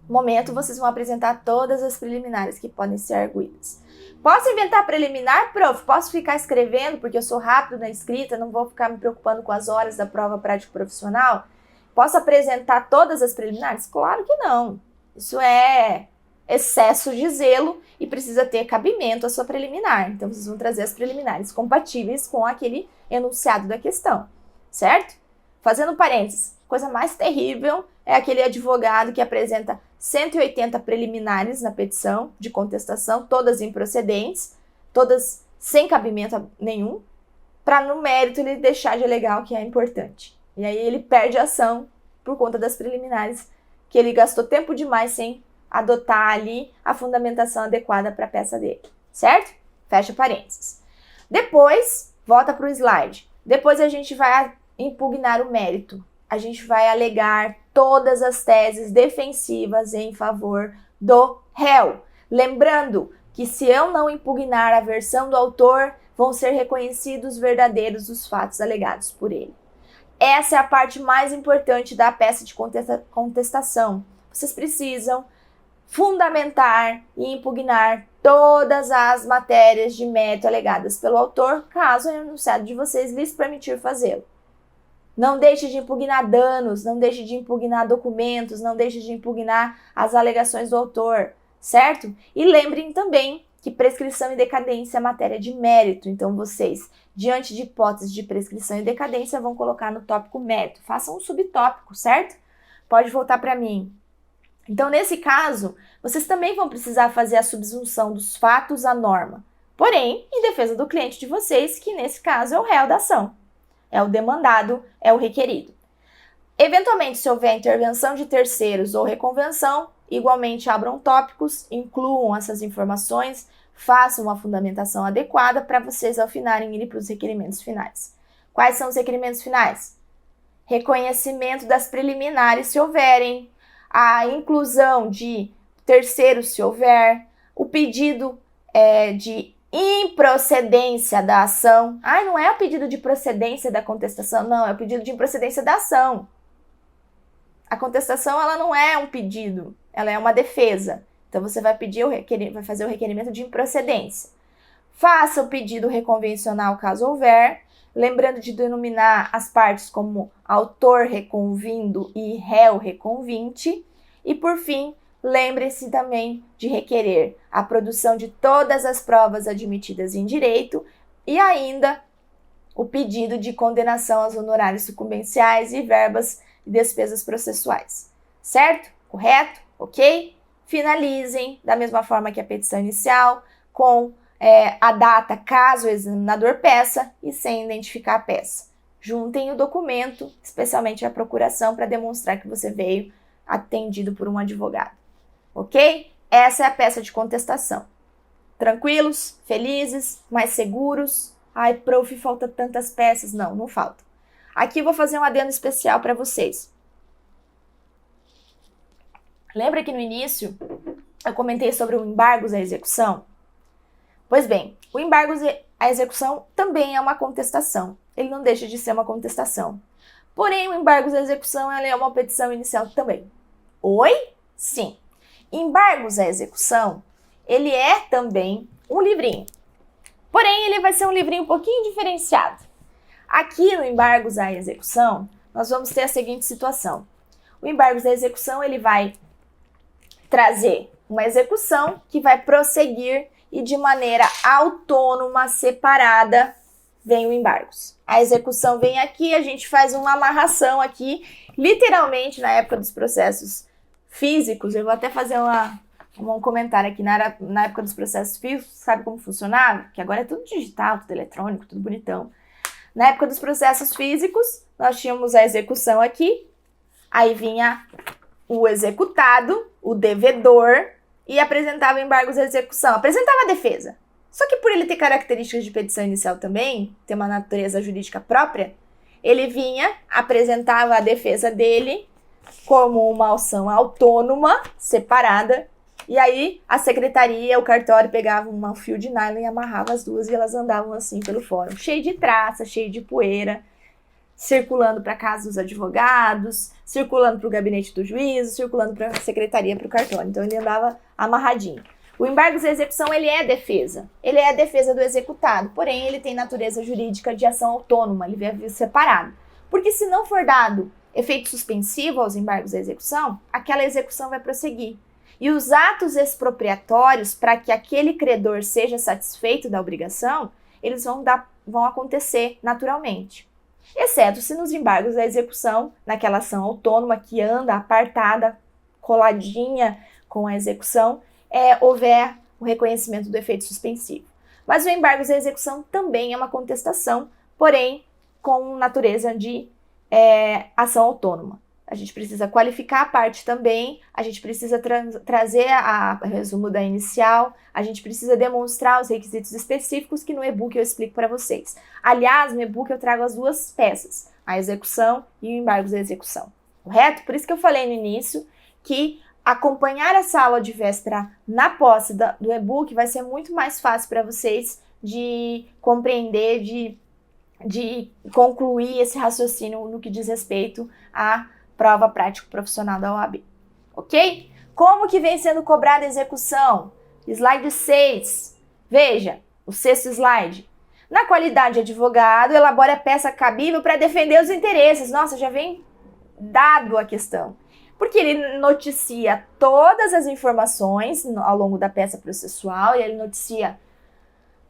momento vocês vão apresentar todas as preliminares que podem ser arguidas. Posso inventar preliminar, prof? Posso ficar escrevendo, porque eu sou rápido na escrita, não vou ficar me preocupando com as horas da prova prática profissional? Posso apresentar todas as preliminares? Claro que não. Isso é excesso de zelo e precisa ter cabimento a sua preliminar. Então, vocês vão trazer as preliminares compatíveis com aquele enunciado da questão, certo? Fazendo parênteses, coisa mais terrível é aquele advogado que apresenta 180 preliminares na petição de contestação, todas improcedentes, todas sem cabimento nenhum, para no mérito ele deixar de alegar o que é importante. E aí ele perde a ação por conta das preliminares, que ele gastou tempo demais sem adotar ali a fundamentação adequada para a peça dele, certo? Fecha parênteses. Depois, volta para o slide. Depois a gente vai impugnar o mérito. A gente vai alegar todas as teses defensivas em favor do réu. Lembrando que se eu não impugnar a versão do autor, vão ser reconhecidos verdadeiros os fatos alegados por ele. Essa é a parte mais importante da peça de contestação. Vocês precisam fundamentar e impugnar todas as matérias de mérito alegadas pelo autor, caso o enunciado de vocês lhes permitir fazê-lo. Não deixe de impugnar danos, não deixe de impugnar documentos, não deixe de impugnar as alegações do autor, certo? E lembrem também que prescrição e decadência é matéria de mérito. Então, vocês, diante de hipóteses de prescrição e decadência, vão colocar no tópico mérito. Façam um subtópico, certo? Pode voltar para mim. Então, nesse caso, vocês também vão precisar fazer a subsunção dos fatos à norma. Porém, em defesa do cliente de vocês, que nesse caso é o réu da ação. É o demandado, é o requerido. Eventualmente, se houver intervenção de terceiros ou reconvenção, igualmente abram tópicos, incluam essas informações, façam uma fundamentação adequada para vocês, ao finarem, irem para os requerimentos finais. Quais são os requerimentos finais? Reconhecimento das preliminares, se houverem, a inclusão de terceiros, se houver, o pedido de improcedência da ação. Não é o pedido de procedência da contestação, não, é o pedido de improcedência da ação. A contestação, ela não é um pedido, ela é uma defesa. Então, você vai vai fazer o requerimento de improcedência. Faça o pedido reconvencional, caso houver, lembrando de denominar as partes como autor reconvindo e réu reconvinte. E, por fim, lembre-se também de requerer a produção de todas as provas admitidas em direito e ainda o pedido de condenação aos honorários sucumbenciais e verbas e despesas processuais. Certo? Correto? Ok? Finalizem da mesma forma que a petição inicial, com a data caso o examinador peça e sem identificar a peça. Juntem o documento, especialmente a procuração, para demonstrar que você veio atendido por um advogado. Ok? Essa é a peça de contestação. Tranquilos? Felizes? Mais seguros? Ai, prof, falta tantas peças. Não, não falta. Aqui eu vou fazer um adendo especial para vocês. Lembra que no início eu comentei sobre o embargos à execução? Pois bem, o embargo à execução também é uma contestação. Ele não deixa de ser uma contestação. Porém, o embargo à execução é uma petição inicial também. Oi? Sim. Embargos à execução, ele é também um livrinho. Porém, ele vai ser um livrinho um pouquinho diferenciado. Aqui no embargos à execução, nós vamos ter a seguinte situação. O embargos à execução, ele vai trazer uma execução que vai prosseguir e de maneira autônoma, separada, vem o embargos. A execução vem aqui, a gente faz uma amarração aqui, literalmente na época dos processos físicos, eu vou até fazer um comentário aqui. Na época dos processos físicos, sabe como funcionava? Que agora é tudo digital, tudo eletrônico, tudo bonitão. Na época dos processos físicos, nós tínhamos a execução aqui, aí vinha o executado, o devedor, e apresentava embargos de execução, apresentava a defesa. Só que por ele ter características de petição inicial também, ter uma natureza jurídica própria, ele vinha, apresentava a defesa dele como uma ação autônoma, separada, e aí a secretaria, o cartório pegava um fio de nylon e amarrava as duas e elas andavam assim pelo fórum, cheio de traça, cheio de poeira, circulando para casa dos advogados, circulando para o gabinete do juízo, circulando para a secretaria, para o cartório. Então ele andava amarradinho. O embargo de execução, ele é a defesa do executado, porém ele tem natureza jurídica de ação autônoma, ele é separado. Porque se não for dado efeito suspensivo aos embargos de execução, aquela execução vai prosseguir. E os atos expropriatórios, para que aquele credor seja satisfeito da obrigação, eles vão acontecer naturalmente. Exceto se nos embargos da execução, naquela ação autônoma que anda apartada, coladinha com a execução, houver o reconhecimento do efeito suspensivo. Mas o embargo da execução também é uma contestação, porém com natureza de ação autônoma. A gente precisa qualificar a parte também, a gente precisa trazer o resumo da inicial, a gente precisa demonstrar os requisitos específicos que no e-book eu explico para vocês. Aliás, no e-book eu trago as duas peças, a execução e o embargo da execução, correto? Por isso que eu falei no início que acompanhar essa aula de véspera na posse do e-book vai ser muito mais fácil para vocês de compreender, de concluir esse raciocínio no que diz respeito à prova prático-profissional da OAB, ok? Como que vem sendo cobrada a execução? Slide 6. Veja, o 6º slide. Na qualidade de advogado, elabora a peça cabível para defender os interesses. Nossa, já vem dado a questão. Porque ele noticia todas as informações ao longo da peça processual, e ele noticia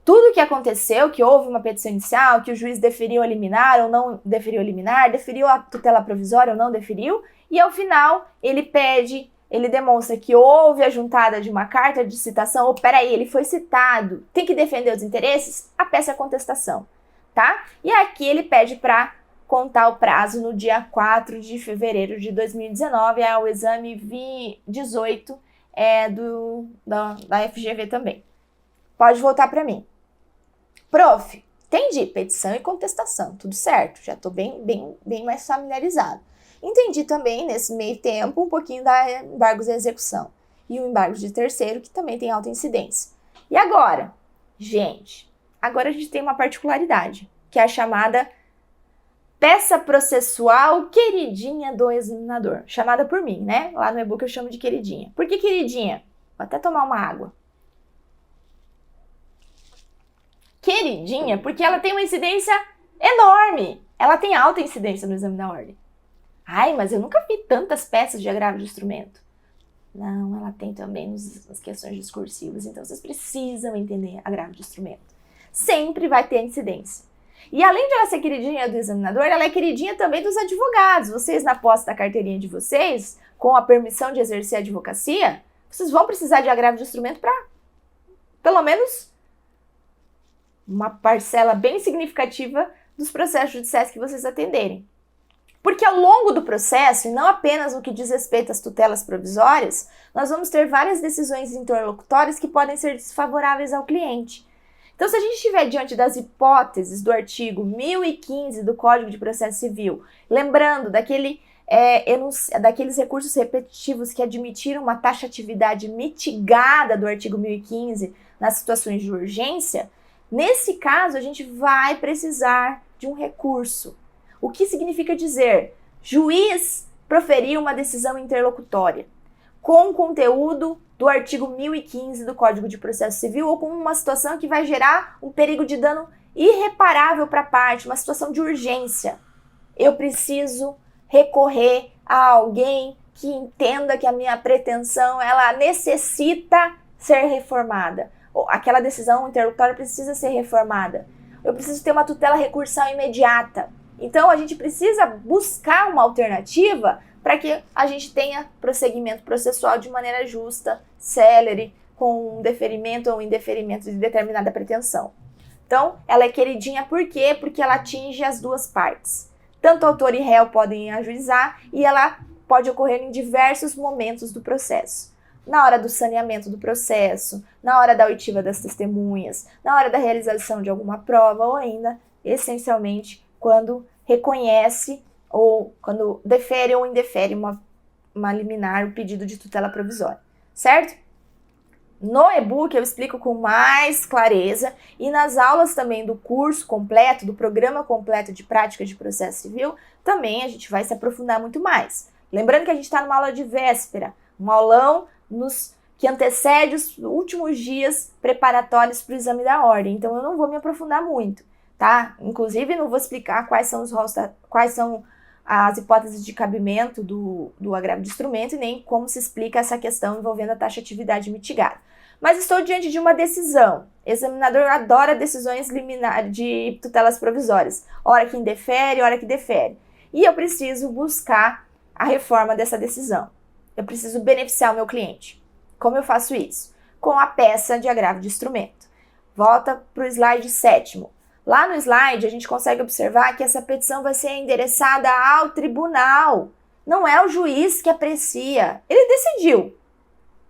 tudo o que aconteceu, que houve uma petição inicial, que o juiz deferiu a liminar ou não deferiu a liminar, deferiu a tutela provisória ou não deferiu, e ao final ele demonstra que houve a juntada de uma carta de citação, ou peraí, ele foi citado, tem que defender os interesses, a peça é contestação, tá? E aqui ele pede para contar o prazo no dia 4 de fevereiro de 2019, o exame 18 da FGV também. Pode voltar para mim. Prof, entendi, petição e contestação, tudo certo, já estou bem mais familiarizado. Entendi também, nesse meio tempo, um pouquinho da embargos de execução e o embargo de terceiro, que também tem alta incidência. E agora? Gente, agora a gente tem uma particularidade, que é a chamada peça processual queridinha do examinador, chamada por mim, né? Lá no e-book eu chamo de queridinha. Por que queridinha? Vou até tomar uma água. Queridinha, porque ela tem uma incidência enorme. Ela tem alta incidência no exame da ordem. Ai, mas eu nunca vi tantas peças de agravo de instrumento. Não, ela tem também nas questões discursivas, então vocês precisam entender agravo de instrumento. Sempre vai ter incidência. E além de ela ser queridinha do examinador, ela é queridinha também dos advogados. Vocês, na posse da carteirinha de vocês, com a permissão de exercer a advocacia, vocês vão precisar de agravo de instrumento para, pelo menos, uma parcela bem significativa dos processos judiciais que vocês atenderem. Porque ao longo do processo, e não apenas no que diz respeito às tutelas provisórias, nós vamos ter várias decisões interlocutórias que podem ser desfavoráveis ao cliente. Então, se a gente estiver diante das hipóteses do artigo 1015 do Código de Processo Civil, lembrando daqueles recursos repetitivos que admitiram uma taxatividade mitigada do artigo 1015 nas situações de urgência, nesse caso, a gente vai precisar de um recurso. O que significa dizer? Juiz proferiu uma decisão interlocutória com conteúdo do artigo 1015 do Código de Processo Civil ou com uma situação que vai gerar um perigo de dano irreparável para a parte, uma situação de urgência. Eu preciso recorrer a alguém que entenda que a minha pretensão ela necessita ser reformada. Aquela decisão interlocutória precisa ser reformada. Eu preciso ter uma tutela recursal imediata. Então, a gente precisa buscar uma alternativa para que a gente tenha prosseguimento processual de maneira justa, célere, com um deferimento ou indeferimento de determinada pretensão. Então, ela é queridinha por quê? Porque ela atinge as duas partes. Tanto autor e réu podem ajuizar e ela pode ocorrer em diversos momentos do processo. Na hora do saneamento do processo, na hora da oitiva das testemunhas, na hora da realização de alguma prova ou ainda, essencialmente, quando reconhece ou quando defere ou indefere uma liminar, o pedido de tutela provisória, certo? No e-book eu explico com mais clareza e nas aulas também do curso completo, do programa completo de prática de processo civil, também a gente vai se aprofundar muito mais. Lembrando que a gente está numa aula de véspera, um aulão que antecede os últimos dias preparatórios para o exame da ordem, então eu não vou me aprofundar muito, tá? Inclusive não vou explicar quais são as hipóteses de cabimento do agravo de instrumento e nem como se explica essa questão envolvendo a taxatividade mitigada. Mas estou diante de uma decisão. O examinador adora decisões liminares de tutelas provisórias. Hora que indefere, hora que defere. E eu preciso buscar a reforma dessa decisão. Eu preciso beneficiar o meu cliente. Como eu faço isso? Com a peça de agravo de instrumento. Volta para o slide 7º. Lá no slide, a gente consegue observar que essa petição vai ser endereçada ao tribunal. Não é o juiz que aprecia. Ele decidiu.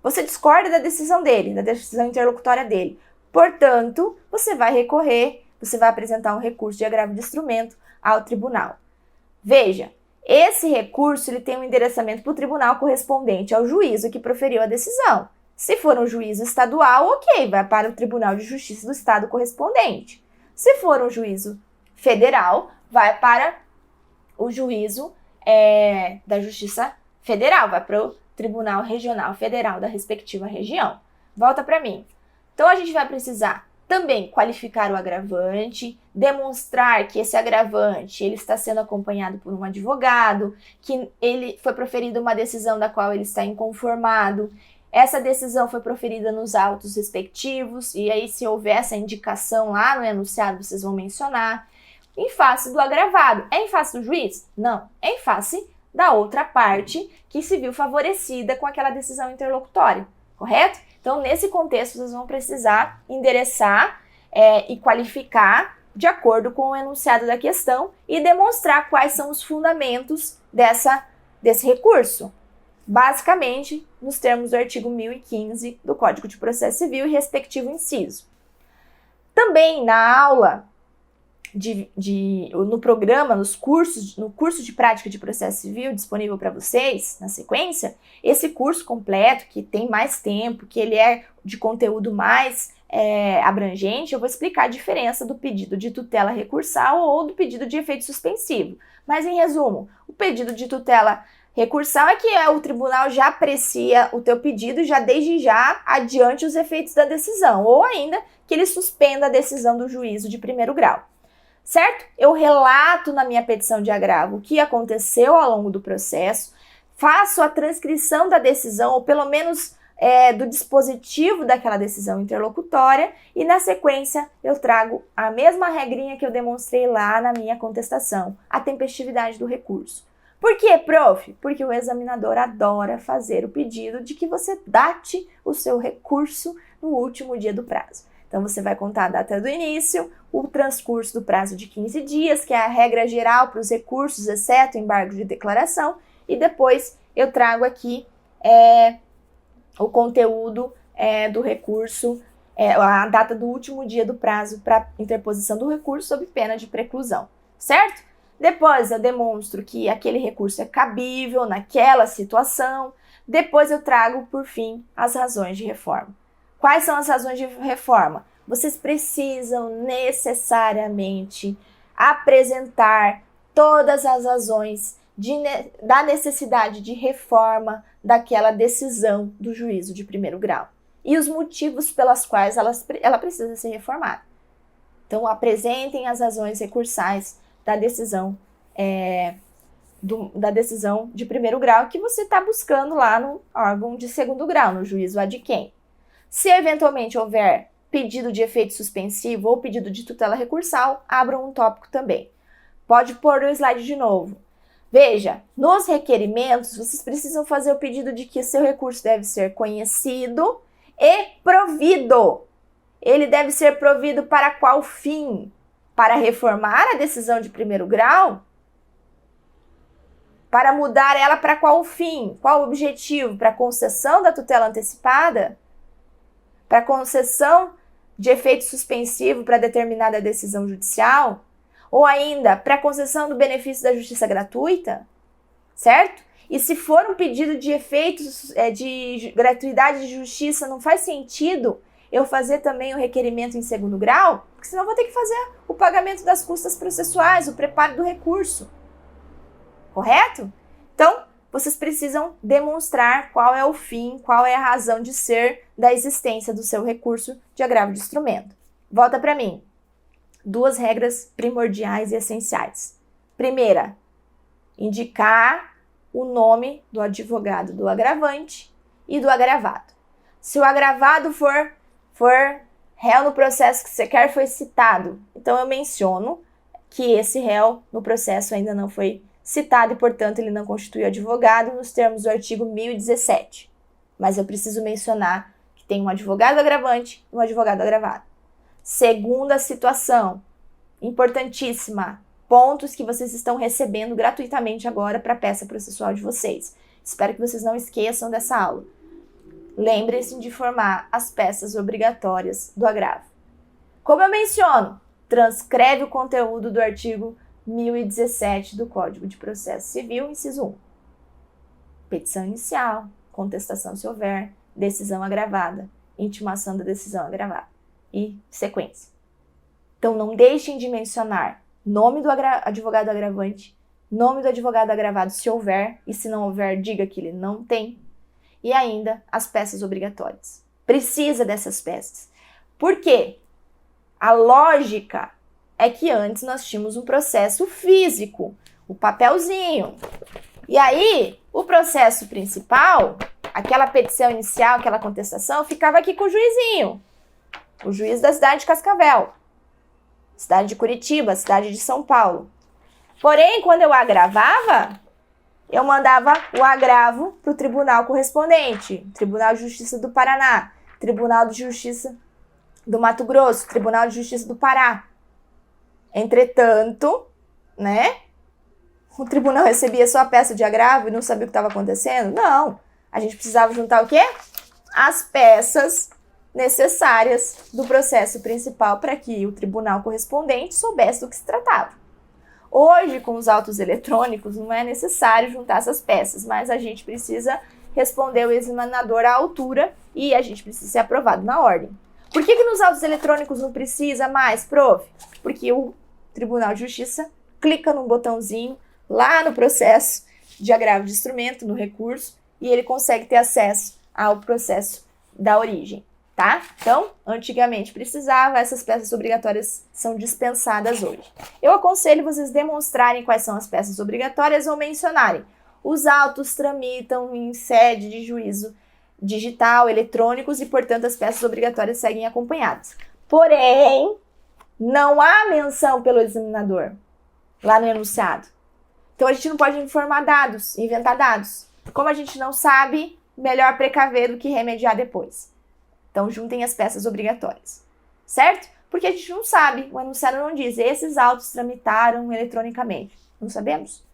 Você discorda da decisão dele, da decisão interlocutória dele. Portanto, você vai recorrer, você vai apresentar um recurso de agravo de instrumento ao tribunal. Veja, esse recurso ele tem um endereçamento para o tribunal correspondente ao juízo que proferiu a decisão. Se for um juízo estadual, ok, vai para o Tribunal de Justiça do Estado correspondente. Se for um juízo federal, vai para o juízo da Justiça Federal, vai para o Tribunal Regional Federal da respectiva região. Volta para mim. Então, a gente vai precisar também qualificar o agravante, demonstrar que esse agravante ele está sendo acompanhado por um advogado, que ele foi proferida uma decisão da qual ele está inconformado. Essa decisão foi proferida nos autos respectivos, e aí se houver essa indicação lá no enunciado, vocês vão mencionar. Em face do agravado. É em face do juiz? Não. É em face da outra parte que se viu favorecida com aquela decisão interlocutória, correto? Então, nesse contexto, vocês vão precisar endereçar e qualificar de acordo com o enunciado da questão e demonstrar quais são os fundamentos desse recurso. Basicamente, nos termos do artigo 1015 do Código de Processo Civil e respectivo inciso. Também na aula no programa, no curso de prática de processo civil disponível para vocês, na sequência, esse curso completo, que tem mais tempo, que ele é de conteúdo mais abrangente, eu vou explicar a diferença do pedido de tutela recursal ou do pedido de efeito suspensivo. Mas, em resumo, o pedido de tutela recursal é que o tribunal já aprecia o teu pedido e já desde já adiante os efeitos da decisão, ou ainda que ele suspenda a decisão do juízo de primeiro grau. Certo? Eu relato na minha petição de agravo o que aconteceu ao longo do processo, faço a transcrição da decisão, ou pelo menos do dispositivo daquela decisão interlocutória, e na sequência eu trago a mesma regrinha que eu demonstrei lá na minha contestação, a tempestividade do recurso. Por quê, prof? Porque o examinador adora fazer o pedido de que você date o seu recurso no último dia do prazo. Então, você vai contar a data do início, o transcurso do prazo de 15 dias, que é a regra geral para os recursos, exceto embargo de declaração, e depois eu trago aqui o conteúdo do recurso, a data do último dia do prazo para interposição do recurso sob pena de preclusão, certo? Depois eu demonstro que aquele recurso é cabível naquela situação, depois eu trago, por fim, as razões de reforma. Quais são as razões de reforma? Vocês precisam necessariamente apresentar todas as razões da necessidade de reforma daquela decisão do juízo de primeiro grau e os motivos pelas quais ela precisa ser reformada. Então, apresentem as razões recursais da decisão de primeiro grau que você está buscando lá no órgão de segundo grau, no juízo ad quem. Se eventualmente houver pedido de efeito suspensivo ou pedido de tutela recursal, abram um tópico também. Pode pôr o slide de novo. Veja, nos requerimentos, vocês precisam fazer o pedido de que seu recurso deve ser conhecido e provido. Ele deve ser provido para qual fim? Para reformar a decisão de primeiro grau? Para mudar ela para qual fim? Qual o objetivo? Para concessão da tutela antecipada? Para concessão de efeito suspensivo para determinada decisão judicial? Ou ainda, para concessão do benefício da justiça gratuita? Certo? E se for um pedido de efeitos de gratuidade de justiça, não faz sentido eu fazer também o requerimento em segundo grau? Porque senão eu vou ter que fazer o pagamento das custas processuais, o preparo do recurso. Correto? Então, vocês precisam demonstrar qual é o fim, qual é a razão de ser da existência do seu recurso de agravo de instrumento. Volta para mim. 2 regras primordiais e essenciais. Primeira, indicar o nome do advogado do agravante e do agravado. Se o agravado for réu no processo que você quer foi citado, então eu menciono que esse réu no processo ainda não foi citado e, portanto, ele não constitui advogado nos termos do artigo 1017. Mas eu preciso mencionar que tem um advogado agravante e um advogado agravado. Segunda situação, importantíssima, pontos que vocês estão recebendo gratuitamente agora para a peça processual de vocês. Espero que vocês não esqueçam dessa aula. Lembrem-se de formar as peças obrigatórias do agravo. Como eu menciono, transcreve o conteúdo do artigo 1017 do Código de Processo Civil, inciso 1. Petição inicial, contestação se houver, decisão agravada, intimação da decisão agravada e sequência. Então, não deixem de mencionar nome do advogado agravante, nome do advogado agravado se houver, e se não houver, diga que ele não tem, e ainda as peças obrigatórias. Precisa dessas peças. Por quê? A lógica é que antes nós tínhamos um processo físico, o papelzinho. E aí, o processo principal, aquela petição inicial, aquela contestação, ficava aqui com o juizinho. O juiz da cidade de Cascavel, cidade de Curitiba, cidade de São Paulo. Porém, quando eu agravava, eu mandava o agravo para o tribunal correspondente, Tribunal de Justiça do Paraná, Tribunal de Justiça do Mato Grosso, Tribunal de Justiça do Pará. Entretanto, o tribunal recebia só a peça de agravo e não sabia o que estava acontecendo? Não. A gente precisava juntar o quê? As peças necessárias do processo principal para que o tribunal correspondente soubesse do que se tratava. Hoje, com os autos eletrônicos, não é necessário juntar essas peças, mas a gente precisa responder o examinador à altura e a gente precisa ser aprovado na ordem. Por que nos autos eletrônicos não precisa mais, prof? Porque o Tribunal de Justiça clica num botãozinho lá no processo de agravo de instrumento, no recurso, e ele consegue ter acesso ao processo da origem, tá? Então, antigamente precisava, essas peças obrigatórias são dispensadas hoje. Eu aconselho vocês demonstrarem quais são as peças obrigatórias ou mencionarem. Os autos tramitam em sede de juízo digital, eletrônicos e, portanto, as peças obrigatórias seguem acompanhadas. Porém, não há menção pelo examinador lá no enunciado. Então, a gente não pode informar dados, inventar dados. Como a gente não sabe, melhor precaver do que remediar depois. Então, juntem as peças obrigatórias, certo? Porque a gente não sabe, o enunciado não diz, esses autos tramitaram eletronicamente. Não sabemos?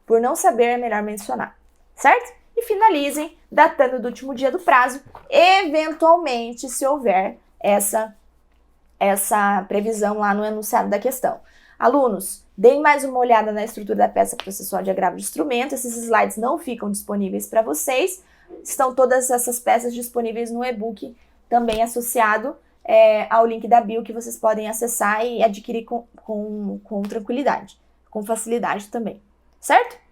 Por não saber, é melhor mencionar, certo? E finalizem datando do último dia do prazo, eventualmente, se houver essa previsão lá no enunciado da questão. Alunos, deem mais uma olhada na estrutura da peça processual de agravo de instrumento. Esses slides não ficam disponíveis para vocês. Estão todas essas peças disponíveis no e-book, também associado ao link da bio, que vocês podem acessar e adquirir com tranquilidade, com facilidade também, certo?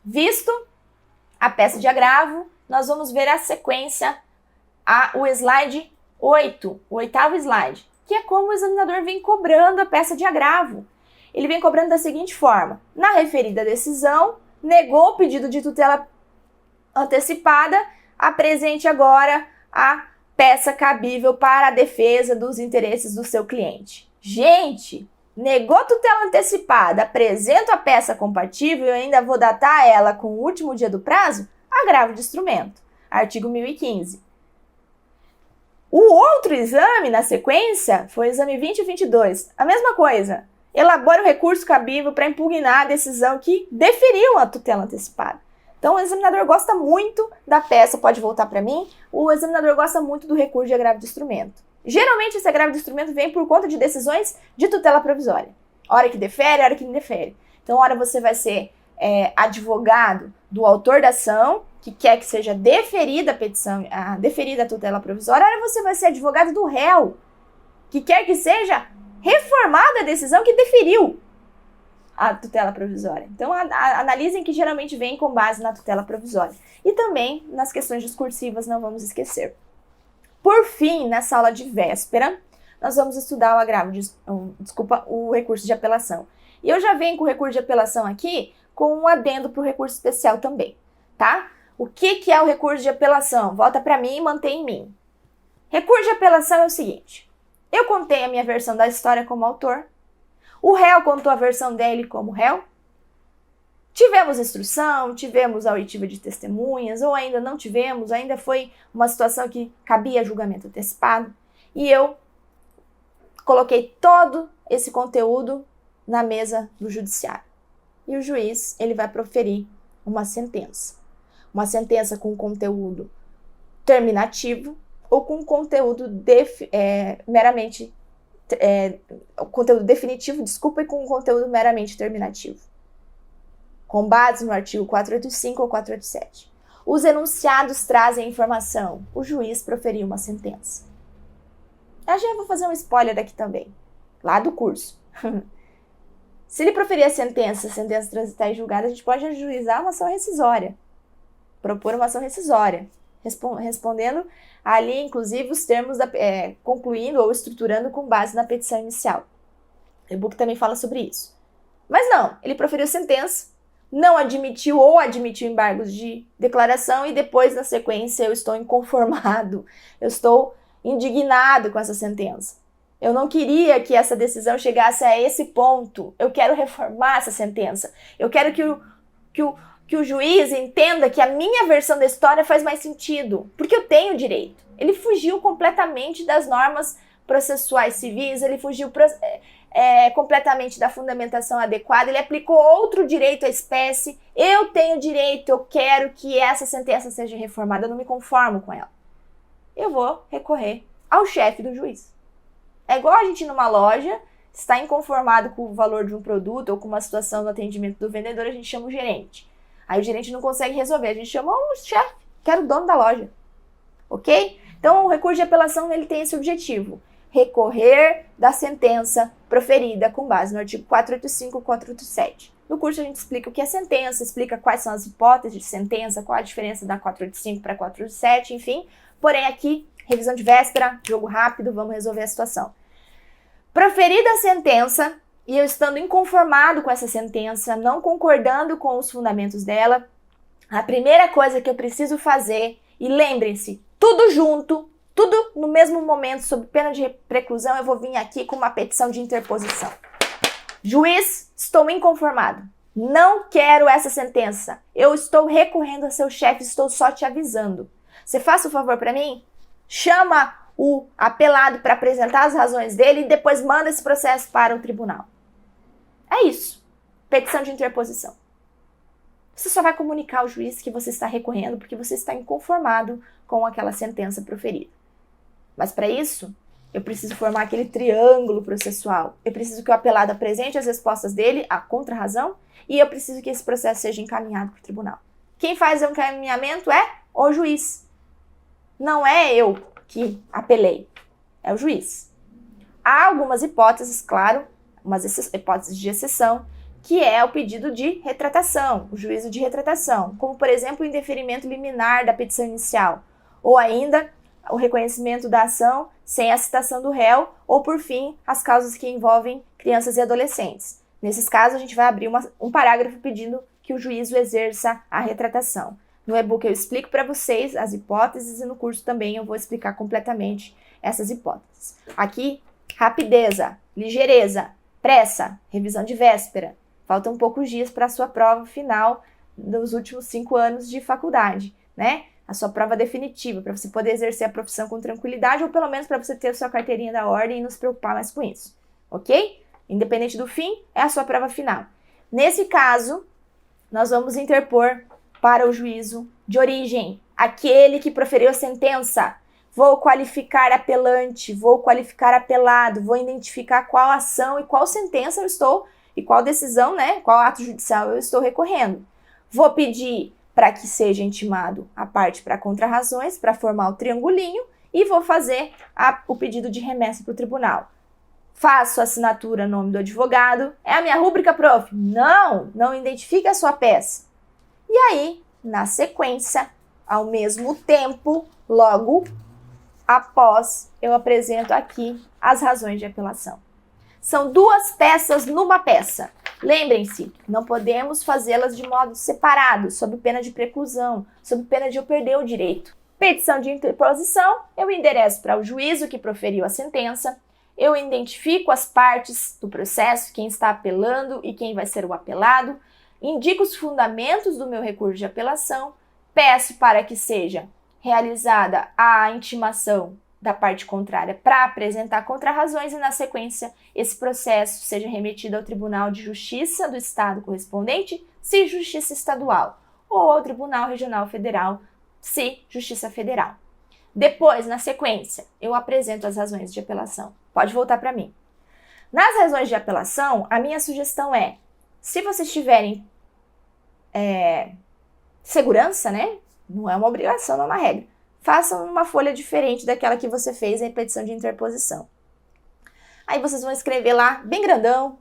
Visto a peça de agravo, nós vamos ver a sequência, o slide 8, o 8º slide, que é como o examinador vem cobrando a peça de agravo. Ele vem cobrando da seguinte forma: na referida decisão, negou o pedido de tutela antecipada, apresente agora a peça cabível para a defesa dos interesses do seu cliente. Gente, negou tutela antecipada, apresento a peça compatível e ainda vou datar ela com o último dia do prazo, agravo de instrumento. Artigo 1015. O outro exame, na sequência, foi o exame 20 e 22. A mesma coisa. Elabore o recurso cabível para impugnar a decisão que deferiu a tutela antecipada. Então, o examinador gosta muito da peça, pode voltar para mim, o examinador gosta muito do recurso de agravo de instrumento. Geralmente, esse agravo de instrumento vem por conta de decisões de tutela provisória. Hora que defere, hora que não defere. Então, hora você vai ser advogado do autor da ação, que quer que seja deferida a petição, deferida a tutela provisória, hora você vai ser advogado do réu, que quer que seja reformada a decisão que deferiu a tutela provisória. Então, analisem que geralmente vem com base na tutela provisória. E também nas questões discursivas, não vamos esquecer. Por fim, nessa aula de véspera, nós vamos estudar o recurso de apelação. E eu já venho com o recurso de apelação aqui com um adendo para o recurso especial também, tá? O que é o recurso de apelação? Volta para mim e mantém em mim. Recurso de apelação é o seguinte: eu contei a minha versão da história como autor, o réu contou a versão dele como réu, tivemos instrução, tivemos a oitiva de testemunhas, ou ainda não tivemos, ainda foi uma situação que cabia julgamento antecipado, e eu coloquei todo esse conteúdo na mesa do judiciário. E o juiz, ele vai proferir uma sentença. Uma sentença com conteúdo terminativo ou com conteúdo conteúdo definitivo, e com conteúdo meramente terminativo. Com base no artigo 485 ou 487. Os enunciados trazem informação. O juiz proferiu uma sentença. Eu já vou fazer um spoiler aqui também, lá do curso. Se ele proferir a sentença transitar e julgada, a gente pode ajuizar uma ação rescisória. Propor uma ação rescisória. Respondendo ali, inclusive, os termos, concluindo ou estruturando com base na petição inicial. O e-book também fala sobre isso. Mas não, ele proferiu sentença, não admitiu ou admitiu embargos de declaração e depois, na sequência, eu estou inconformado, eu estou indignado com essa sentença. Eu não queria que essa decisão chegasse a esse ponto. Eu quero reformar essa sentença. Eu quero que o juiz entenda que a minha versão da história faz mais sentido, porque eu tenho direito. Ele fugiu completamente das normas processuais civis, ele fugiu completamente da fundamentação adequada, ele aplicou outro direito à espécie. Eu tenho direito, eu quero que essa sentença seja reformada, eu não me conformo com ela. Eu vou recorrer ao chefe do juiz. É igual a gente ir numa loja, está inconformado com o valor de um produto ou com uma situação no atendimento do vendedor, a gente chama o gerente. Aí o gerente não consegue resolver, a gente chama o chefe, que era o dono da loja. Ok? Então, o recurso de apelação ele tem esse objetivo: recorrer da sentença proferida com base no artigo 485 e 487. No curso a gente explica o que é sentença, explica quais são as hipóteses de sentença, qual a diferença da 485 para 487, enfim. Porém, aqui, revisão de véspera, jogo rápido, vamos resolver a situação. Proferida a sentença, e eu estando inconformado com essa sentença, não concordando com os fundamentos dela, a primeira coisa que eu preciso fazer, e lembrem-se, tudo junto, tudo no mesmo momento, sob pena de preclusão, eu vou vir aqui com uma petição de interposição. Juiz, estou inconformado. Não quero essa sentença. Eu estou recorrendo a seu chefe, estou só te avisando. Você faça o favor para mim? Chama o apelado para apresentar as razões dele e depois manda esse processo para o tribunal. É isso. Petição de interposição. Você só vai comunicar ao juiz que você está recorrendo porque você está inconformado com aquela sentença proferida. Mas para isso, eu preciso formar aquele triângulo processual. Eu preciso que o apelado apresente as respostas dele, a contrarrazão, e eu preciso que esse processo seja encaminhado para o tribunal. Quem faz o encaminhamento é o juiz. Não é eu que apelei, é o juiz. Há algumas hipóteses, claro, umas hipóteses de exceção, que é o pedido de retratação, o juízo de retratação, como, por exemplo, o indeferimento liminar da petição inicial, ou ainda o reconhecimento da ação sem a citação do réu, ou, por fim, as causas que envolvem crianças e adolescentes. Nesses casos, a gente vai abrir um parágrafo pedindo que o juízo exerça a retratação. No e-book eu explico para vocês as hipóteses e no curso também eu vou explicar completamente essas hipóteses. Aqui, rapideza, ligeireza. Pressa, revisão de véspera. Faltam poucos dias para a sua prova final dos últimos 5 anos de faculdade, né? A sua prova definitiva, para você poder exercer a profissão com tranquilidade, ou pelo menos para você ter a sua carteirinha da ordem e não se preocupar mais com isso, ok? Independente do fim, é a sua prova final. Nesse caso, nós vamos interpor para o juízo de origem, aquele que proferiu a sentença. Vou qualificar apelante, vou qualificar apelado, vou identificar qual ação e qual sentença eu estou, e qual decisão, né, qual ato judicial eu estou recorrendo. Vou pedir para que seja intimado a parte para contrarrazões, para formar o triangulinho, e vou fazer o pedido de remessa para o tribunal. Faço a assinatura no nome do advogado. É a minha rúbrica, prof? Não identifica a sua peça. E aí, na sequência, ao mesmo tempo, logo após, eu apresento aqui as razões de apelação. São 2 peças numa peça. Lembrem-se, não podemos fazê-las de modo separado, sob pena de preclusão, sob pena de eu perder o direito. Petição de interposição, eu endereço para o juízo que proferiu a sentença, eu identifico as partes do processo, quem está apelando e quem vai ser o apelado, indico os fundamentos do meu recurso de apelação, peço para que seja realizada a intimação da parte contrária para apresentar contrarrazões e, na sequência, esse processo seja remetido ao Tribunal de Justiça do Estado correspondente, se Justiça Estadual, ou ao Tribunal Regional Federal, se Justiça Federal. Depois, na sequência, eu apresento as razões de apelação. Pode voltar para mim. Nas razões de apelação, a minha sugestão é, se vocês tiverem segurança, né? Não é uma obrigação, não é uma regra. Façam uma folha diferente daquela que você fez em petição de interposição. Aí vocês vão escrever lá, bem grandão,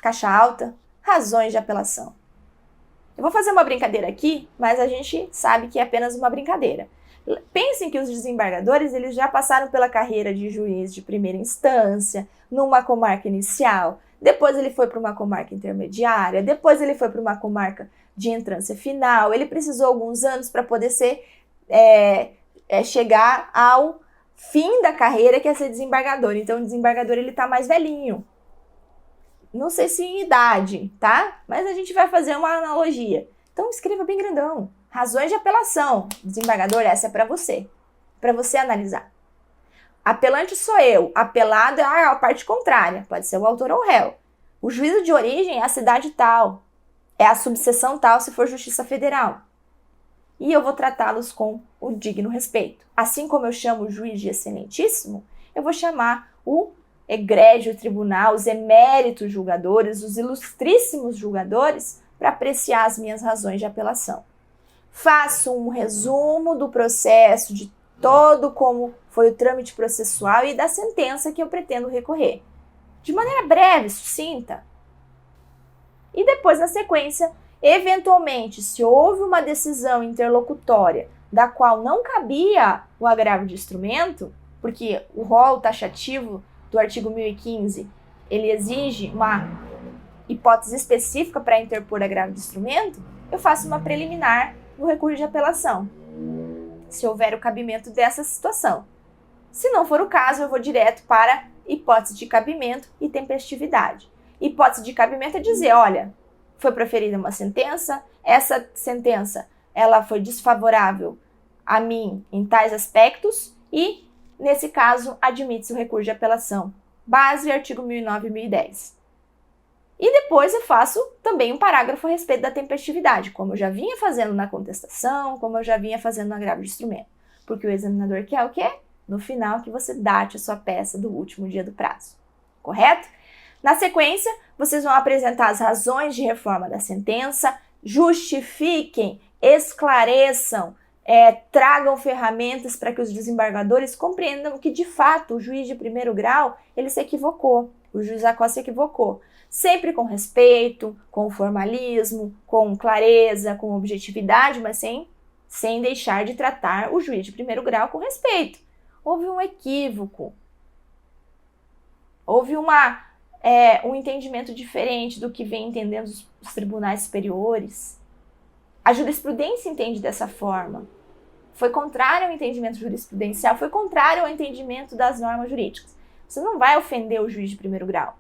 caixa alta, razões de apelação. Eu vou fazer uma brincadeira aqui, mas a gente sabe que é apenas uma brincadeira. Pensem que os desembargadores, eles já passaram pela carreira de juiz de primeira instância, numa comarca inicial, depois ele foi para uma comarca intermediária, depois ele foi para uma comarca de entrância final, ele precisou alguns anos para poder chegar ao fim da carreira, que é ser desembargador. Então, o desembargador, ele tá mais velhinho. Não sei se em idade, tá? Mas a gente vai fazer uma analogia. Então, escreva bem grandão. Razões de apelação. Desembargador, essa é para você analisar. Apelante sou eu. Apelado é a parte contrária. Pode ser o autor ou o réu. O juízo de origem é a cidade tal. É a subseção tal, se for Justiça Federal. E eu vou tratá-los com o digno respeito. Assim como eu chamo o juiz de excelentíssimo, eu vou chamar o egrégio tribunal, os eméritos julgadores, os ilustríssimos julgadores, para apreciar as minhas razões de apelação. Faço um resumo do processo, de todo como foi o trâmite processual e da sentença que eu pretendo recorrer. De maneira breve, sucinta. E depois, na sequência, eventualmente, se houve uma decisão interlocutória da qual não cabia o agravo de instrumento, porque o rol taxativo do artigo 1015, ele exige uma hipótese específica para interpor agravo de instrumento, eu faço uma preliminar no recurso de apelação, se houver o cabimento dessa situação. Se não for o caso, eu vou direto para hipótese de cabimento e tempestividade. Hipótese de cabimento é dizer, olha, foi proferida uma sentença, essa sentença ela foi desfavorável a mim em tais aspectos e, nesse caso, admite-se o recurso de apelação. Base artigo 1009 e 1010. E depois eu faço também um parágrafo a respeito da tempestividade, como eu já vinha fazendo na contestação, como eu já vinha fazendo no agravo de instrumento. Porque o examinador quer o quê? No final, que você date a sua peça do último dia do prazo. Correto? Na sequência, vocês vão apresentar as razões de reforma da sentença, justifiquem, esclareçam, tragam ferramentas para que os desembargadores compreendam que, de fato, o juiz de primeiro grau, ele se equivocou, o juiz Acosta se equivocou. Sempre com respeito, com formalismo, com clareza, com objetividade, mas sem deixar de tratar o juiz de primeiro grau com respeito. Houve um equívoco, houve um entendimento diferente do que vem entendendo os tribunais superiores. A jurisprudência entende dessa forma. Foi contrário ao entendimento jurisprudencial, foi contrário ao entendimento das normas jurídicas. Você não vai ofender o juiz de primeiro grau.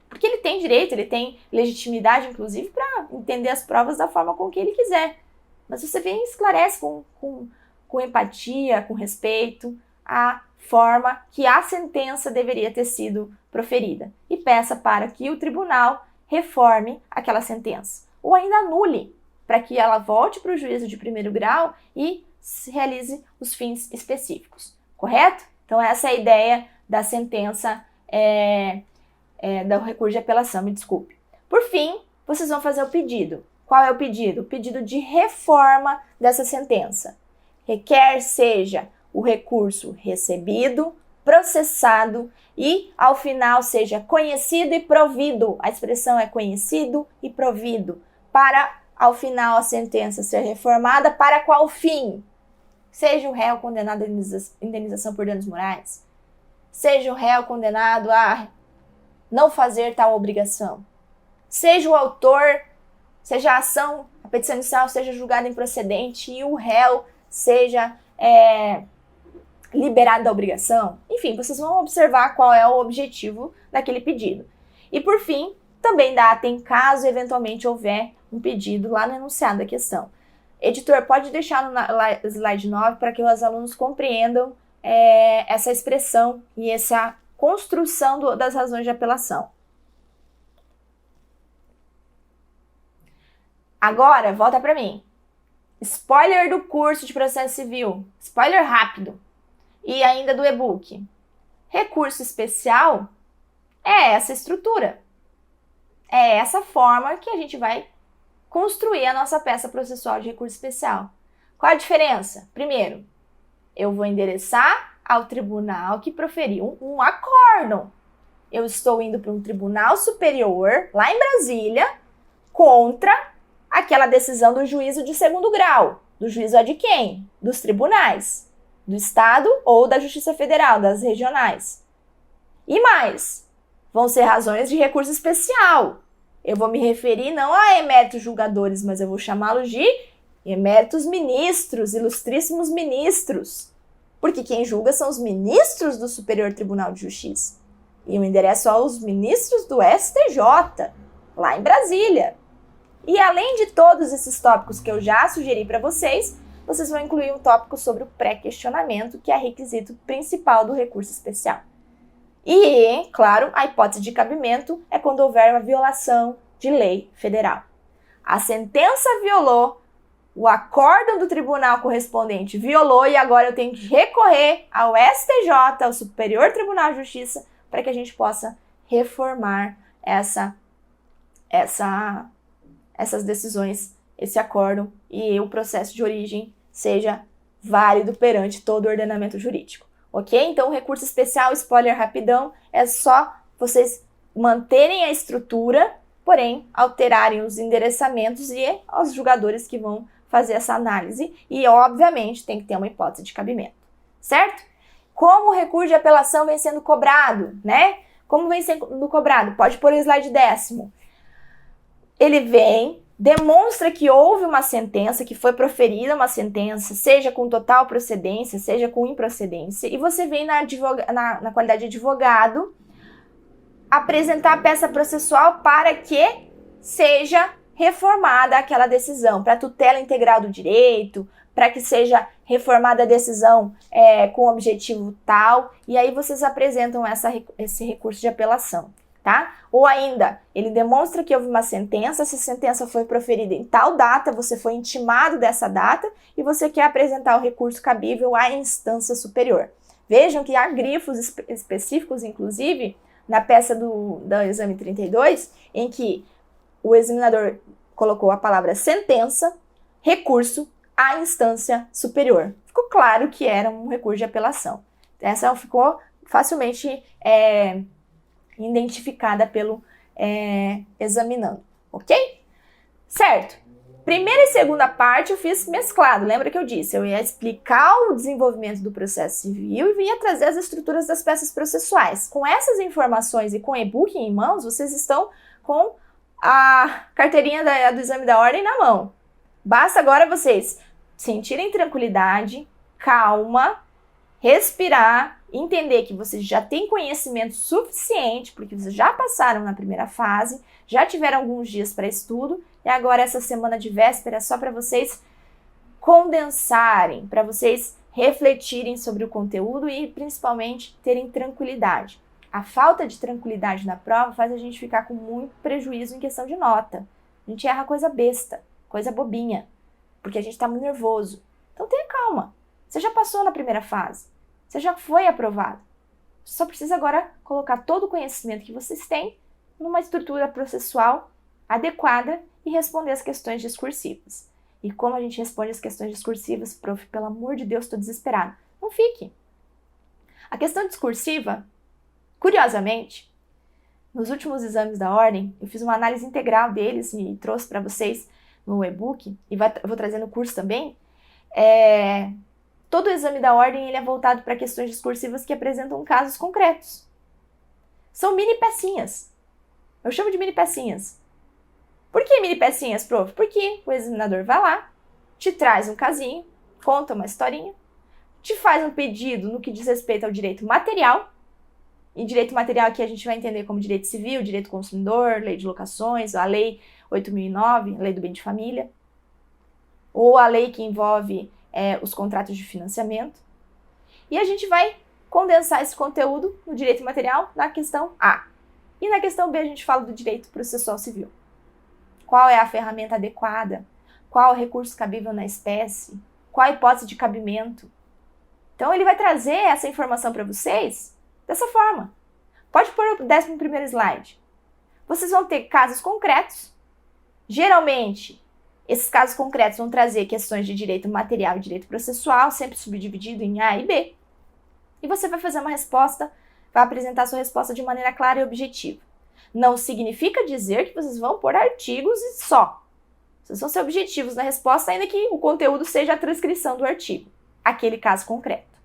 Porque ele tem direito, ele tem legitimidade, inclusive, para entender as provas da forma com que ele quiser. Mas você vem e esclarece com empatia, com respeito, a forma que a sentença deveria ter sido proferida. E peça para que o tribunal reforme aquela sentença. Ou ainda anule, para que ela volte para o juízo de primeiro grau e realize os fins específicos. Correto? Então essa é a ideia da sentença, do recurso de apelação, me desculpe. Por fim, vocês vão fazer o pedido. Qual é o pedido? O pedido de reforma dessa sentença. Requer seja o recurso recebido, processado e, ao final, seja conhecido e provido. A expressão é conhecido e provido. Para, ao final, a sentença ser reformada, para qual fim? Seja o réu condenado à indenização por danos morais, seja o réu condenado a não fazer tal obrigação, seja o autor, seja a ação, a petição inicial seja julgada improcedente e o réu seja liberado da obrigação. Enfim, vocês vão observar qual é o objetivo daquele pedido. E por fim, também datem caso eventualmente houver um pedido lá no enunciado da questão. Editor, pode deixar no slide 9 para que os alunos compreendam essa expressão e essa construção das razões de apelação. Agora, volta para mim. Spoiler do curso de processo civil. Spoiler rápido. E ainda do e-book. Recurso especial é essa estrutura. É essa forma que a gente vai construir a nossa peça processual de recurso especial. Qual a diferença? Primeiro, eu vou endereçar ao tribunal que proferiu um acórdão. Eu estou indo para um tribunal superior, lá em Brasília, contra aquela decisão do juízo de segundo grau. Do juízo é de quem? Dos tribunais. Do Estado ou da Justiça Federal, das regionais. E mais, vão ser razões de recurso especial. Eu vou me referir não a eméritos julgadores, mas eu vou chamá-los de eméritos ministros, ilustríssimos ministros. Porque quem julga são os ministros do Superior Tribunal de Justiça. E eu endereço aos ministros do STJ, lá em Brasília. E além de todos esses tópicos que eu já sugeri para vocês, vocês vão incluir um tópico sobre o pré-questionamento, que é requisito principal do recurso especial. E, claro, a hipótese de cabimento é quando houver uma violação de lei federal. A sentença violou, o acórdão do tribunal correspondente violou e agora eu tenho que recorrer ao STJ, ao Superior Tribunal de Justiça, para que a gente possa reformar essas decisões, esse acórdão e o processo de origem seja válido perante todo o ordenamento jurídico. Ok? Então, o recurso especial, spoiler rapidão, é só vocês manterem a estrutura, porém, alterarem os endereçamentos e aos julgadores que vão fazer essa análise. E, obviamente, tem que ter uma hipótese de cabimento. Certo? Como o recurso de apelação vem sendo cobrado, né? Como vem sendo cobrado? Pode pôr o slide 10º. Ele vem, demonstra que houve uma sentença, que foi proferida uma sentença, seja com total procedência, seja com improcedência, e você vem na qualidade de advogado apresentar a peça processual para que seja reformada aquela decisão, para tutela integral do direito, para que seja reformada a decisão com objetivo tal, e aí vocês apresentam esse recurso de apelação. Tá? Ou ainda, ele demonstra que houve uma sentença, essa sentença foi proferida em tal data, você foi intimado dessa data e você quer apresentar o recurso cabível à instância superior. Vejam que há grifos específicos, inclusive, na peça do exame 32, em que o examinador colocou a palavra sentença, recurso à instância superior. Ficou claro que era um recurso de apelação. Essa ficou facilmente identificada pelo examinando, ok? Certo. Primeira e segunda parte eu fiz mesclado, lembra que eu disse? Eu ia explicar o desenvolvimento do processo civil e ia trazer as estruturas das peças processuais. Com essas informações e com o e-book em mãos, vocês estão com a carteirinha do exame da ordem na mão. Basta agora vocês sentirem tranquilidade, calma, respirar, entender que vocês já têm conhecimento suficiente, porque vocês já passaram na primeira fase, já tiveram alguns dias para estudo, e agora essa semana de véspera é só para vocês condensarem, para vocês refletirem sobre o conteúdo e principalmente terem tranquilidade. A falta de tranquilidade na prova faz a gente ficar com muito prejuízo em questão de nota. A gente erra coisa besta, coisa bobinha, porque a gente está muito nervoso. Então tenha calma. Você já passou na primeira fase. Você já foi aprovado. Você só precisa agora colocar todo o conhecimento que vocês têm numa estrutura processual adequada e responder as questões discursivas. E como a gente responde as questões discursivas, prof, pelo amor de Deus, estou desesperado. Não fique. A questão discursiva, curiosamente, nos últimos exames da ordem, eu fiz uma análise integral deles e trouxe para vocês no e-book, e eu vou trazer no curso também. Todo o exame da ordem ele é voltado para questões discursivas que apresentam casos concretos. São mini pecinhas. Eu chamo de mini pecinhas. Por que mini pecinhas, prof? Porque o examinador vai lá, te traz um casinho, conta uma historinha, te faz um pedido no que diz respeito ao direito material. E direito material aqui a gente vai entender como direito civil, direito do consumidor, lei de locações, a lei 8.009, a lei do bem de família, ou a lei que envolve os contratos de financiamento. E a gente vai condensar esse conteúdo no direito material na questão A. E na questão B a gente fala do direito processual civil. Qual é a ferramenta adequada? Qual o recurso cabível na espécie? Qual a hipótese de cabimento? Então ele vai trazer essa informação para vocês dessa forma. Pode pôr o 11º slide. Vocês vão ter casos concretos. Geralmente, esses casos concretos vão trazer questões de direito material e direito processual, sempre subdividido em A e B. E você vai fazer uma resposta, vai apresentar a sua resposta de maneira clara e objetiva. Não significa dizer que vocês vão pôr artigos e só. Vocês vão ser objetivos na resposta, ainda que o conteúdo seja a transcrição do artigo, aquele caso concreto.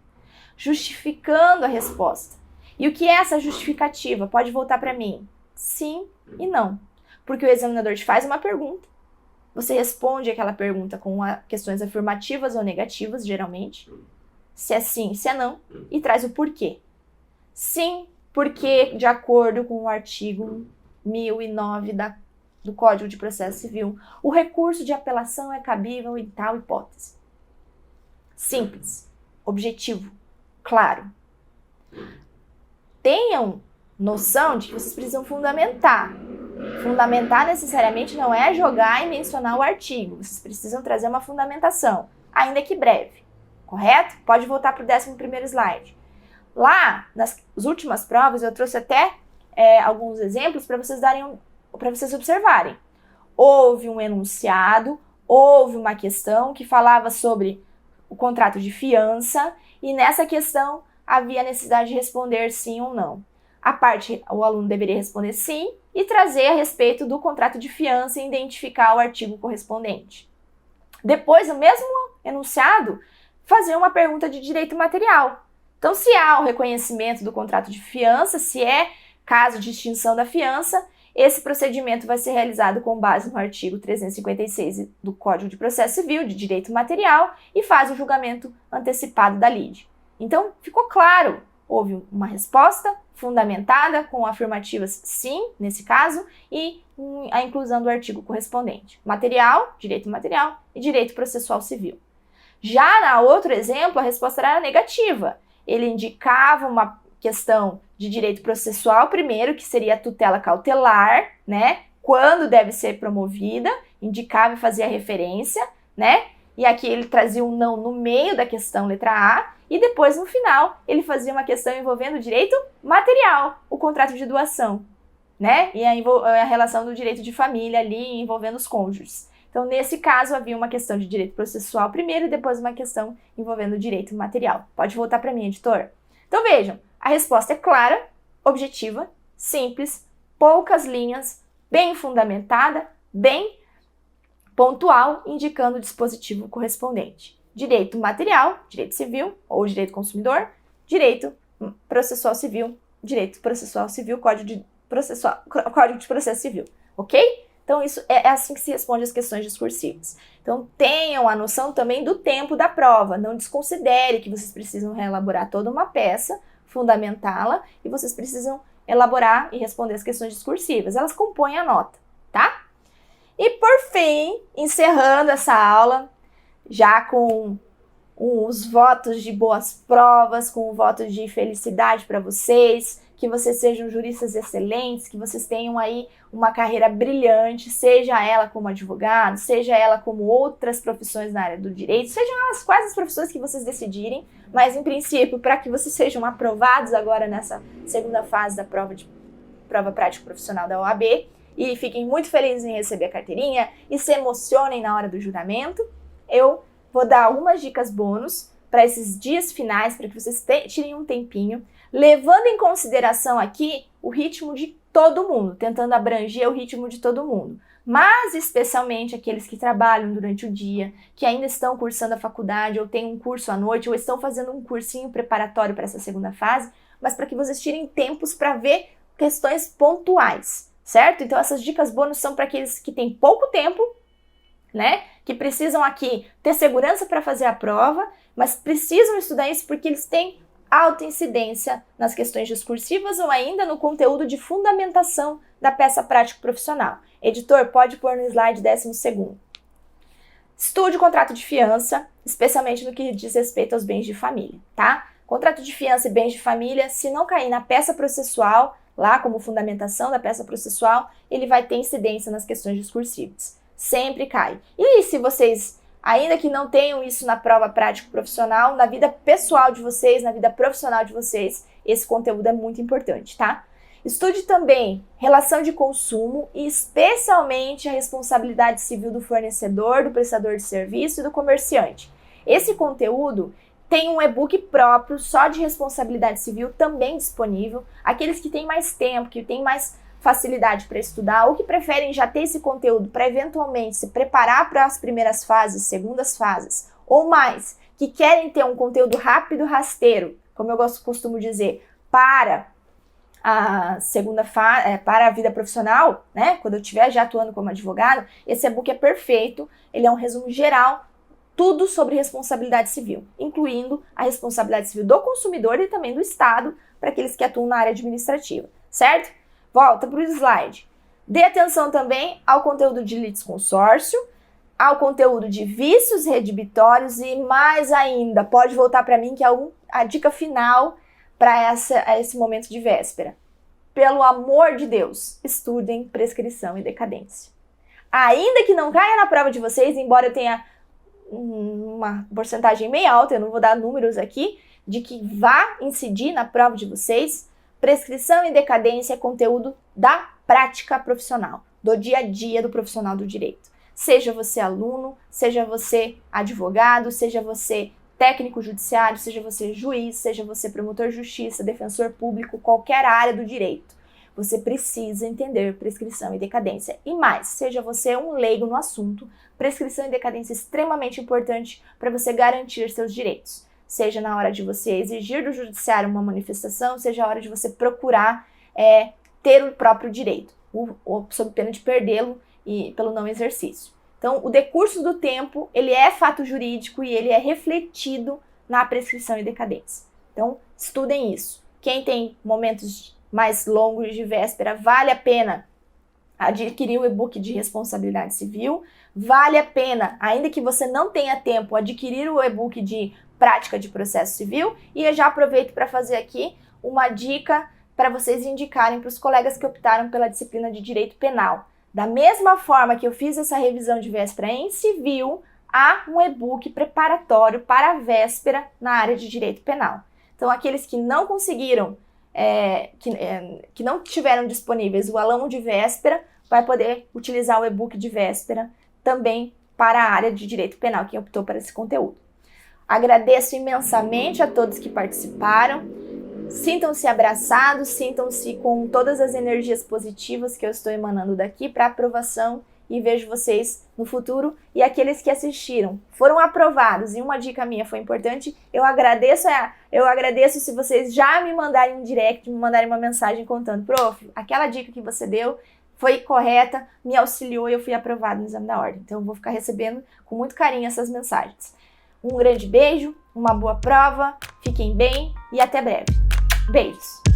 Justificando a resposta. E o que é essa justificativa? Pode voltar para mim. Sim e não. Porque o examinador te faz uma pergunta, você responde aquela pergunta com questões afirmativas ou negativas, geralmente. Se é sim, se é não, e traz o porquê. Sim, porque de acordo com o artigo 1009 do Código de Processo Civil, o recurso de apelação é cabível em tal hipótese. Simples, objetivo, claro. Tenham noção de que vocês precisam fundamentar. Fundamentar necessariamente não é jogar e mencionar o artigo. Vocês precisam trazer uma fundamentação, ainda que breve. Correto? Pode voltar para o 11º slide. Lá, nas últimas provas, eu trouxe até alguns exemplos para vocês observarem. Houve um enunciado, houve uma questão que falava sobre o contrato de fiança e nessa questão havia a necessidade de responder sim ou não. O aluno deveria responder sim e trazer a respeito do contrato de fiança e identificar o artigo correspondente. Depois, o mesmo enunciado, fazer uma pergunta de direito material. Então, se há o reconhecimento do contrato de fiança, se é caso de extinção da fiança, esse procedimento vai ser realizado com base no artigo 356 do Código de Processo Civil, de direito material, e faz o julgamento antecipado da lide. Então, ficou claro, houve uma resposta fundamentada com afirmativas sim, nesse caso, e a inclusão do artigo correspondente. Material, direito material e direito processual civil. Já na outro exemplo, a resposta era negativa. Ele indicava uma questão de direito processual, primeiro, que seria a tutela cautelar, né? Quando deve ser promovida, indicava e fazia referência, né? E aqui ele trazia um não no meio da questão, letra A, e depois, no final, ele fazia uma questão envolvendo o direito material, o contrato de doação, né? E a relação do direito de família ali envolvendo os cônjuges. Então, nesse caso, havia uma questão de direito processual primeiro e depois uma questão envolvendo o direito material. Pode voltar para mim, editor? Então, vejam, a resposta é clara, objetiva, simples, poucas linhas, bem fundamentada, bem pontual, indicando o dispositivo correspondente. Direito material, direito civil ou direito consumidor, direito processual civil, Código de Processo Civil, ok? Então, isso é assim que se responde as questões discursivas. Então, tenham a noção também do tempo da prova. Não desconsidere que vocês precisam reelaborar toda uma peça, fundamentá-la, e vocês precisam elaborar e responder as questões discursivas. Elas compõem a nota, tá? E, por fim, encerrando essa aula, já com os votos de boas provas, com o voto de felicidade para vocês, que vocês sejam juristas excelentes, que vocês tenham aí uma carreira brilhante, seja ela como advogado, seja ela como outras profissões na área do direito, sejam elas quais as profissões que vocês decidirem, mas em princípio, para que vocês sejam aprovados agora nessa segunda fase da prova prática profissional da OAB, e fiquem muito felizes em receber a carteirinha e se emocionem na hora do juramento, eu vou dar algumas dicas bônus para esses dias finais, para que vocês tirem um tempinho, levando em consideração aqui o ritmo de todo mundo, tentando abranger o ritmo de todo mundo, mas especialmente aqueles que trabalham durante o dia, que ainda estão cursando a faculdade, ou têm um curso à noite, ou estão fazendo um cursinho preparatório para essa segunda fase, mas para que vocês tirem tempos para ver questões pontuais, certo? Então essas dicas bônus são para aqueles que têm pouco tempo, né? Que precisam aqui ter segurança para fazer a prova, mas precisam estudar isso porque eles têm alta incidência nas questões discursivas ou ainda no conteúdo de fundamentação da peça prática profissional. Editor, pode pôr no slide 12º. Estude o contrato de fiança, especialmente no que diz respeito aos bens de família, tá? Contrato de fiança e bens de família, se não cair na peça processual, lá como fundamentação da peça processual, ele vai ter incidência nas questões discursivas. Sempre cai. E se vocês, ainda que não tenham isso na prova prática profissional, na vida pessoal de vocês, na vida profissional de vocês, esse conteúdo é muito importante, tá? Estude também relação de consumo e especialmente a responsabilidade civil do fornecedor, do prestador de serviço e do comerciante. Esse conteúdo tem um e-book próprio só de responsabilidade civil também disponível. Aqueles que têm mais tempo, que têm mais facilidade para estudar ou que preferem já ter esse conteúdo para eventualmente se preparar para as primeiras fases, segundas fases, ou mais, que querem ter um conteúdo rápido, rasteiro, como eu costumo dizer, para a segunda fase, para a vida profissional, né? Quando eu estiver já atuando como advogado, esse e-book é perfeito, ele é um resumo geral, tudo sobre responsabilidade civil, incluindo a responsabilidade civil do consumidor e também do Estado, para aqueles que atuam na área administrativa, certo? Volta para o slide. Dê atenção também ao conteúdo de litisconsórcio, ao conteúdo de vícios redibitórios e mais ainda, pode voltar para mim que é a dica final para esse momento de véspera. Pelo amor de Deus, estudem prescrição e decadência. Ainda que não caia na prova de vocês, embora eu tenha uma porcentagem meio alta, eu não vou dar números aqui, de que vá incidir na prova de vocês, prescrição e decadência é conteúdo da prática profissional, do dia a dia do profissional do direito. Seja você aluno, seja você advogado, seja você técnico judiciário, seja você juiz, seja você promotor de justiça, defensor público, qualquer área do direito. Você precisa entender prescrição e decadência. E mais, seja você um leigo no assunto, prescrição e decadência é extremamente importante para você garantir seus direitos. Seja na hora de você exigir do judiciário uma manifestação, seja a hora de você procurar ter o próprio direito, sob pena de perdê-lo pelo não exercício. Então, o decurso do tempo, ele é fato jurídico e ele é refletido na prescrição e decadência. Então, estudem isso. Quem tem momentos mais longos de véspera, vale a pena adquirir o e-book de responsabilidade civil, vale a pena, ainda que você não tenha tempo, adquirir o e-book de prática de processo civil, e eu já aproveito para fazer aqui uma dica para vocês indicarem para os colegas que optaram pela disciplina de direito penal. Da mesma forma que eu fiz essa revisão de véspera em civil, há um e-book preparatório para a véspera na área de direito penal. Então, aqueles que não conseguiram, que não tiveram disponíveis o aluno de véspera, vai poder utilizar o e-book de véspera também para a área de direito penal, quem optou por esse conteúdo. Agradeço imensamente a todos que participaram. Sintam-se abraçados, sintam-se com todas as energias positivas que eu estou emanando daqui para aprovação e vejo vocês no futuro. E aqueles que assistiram, foram aprovados e uma dica minha foi importante, eu agradeço se vocês já me mandarem um direct, me mandarem uma mensagem contando, prof, aquela dica que você deu foi correta, me auxiliou e eu fui aprovada no exame da ordem. Então eu vou ficar recebendo com muito carinho essas mensagens. Um grande beijo, uma boa prova, fiquem bem e até breve. Beijos!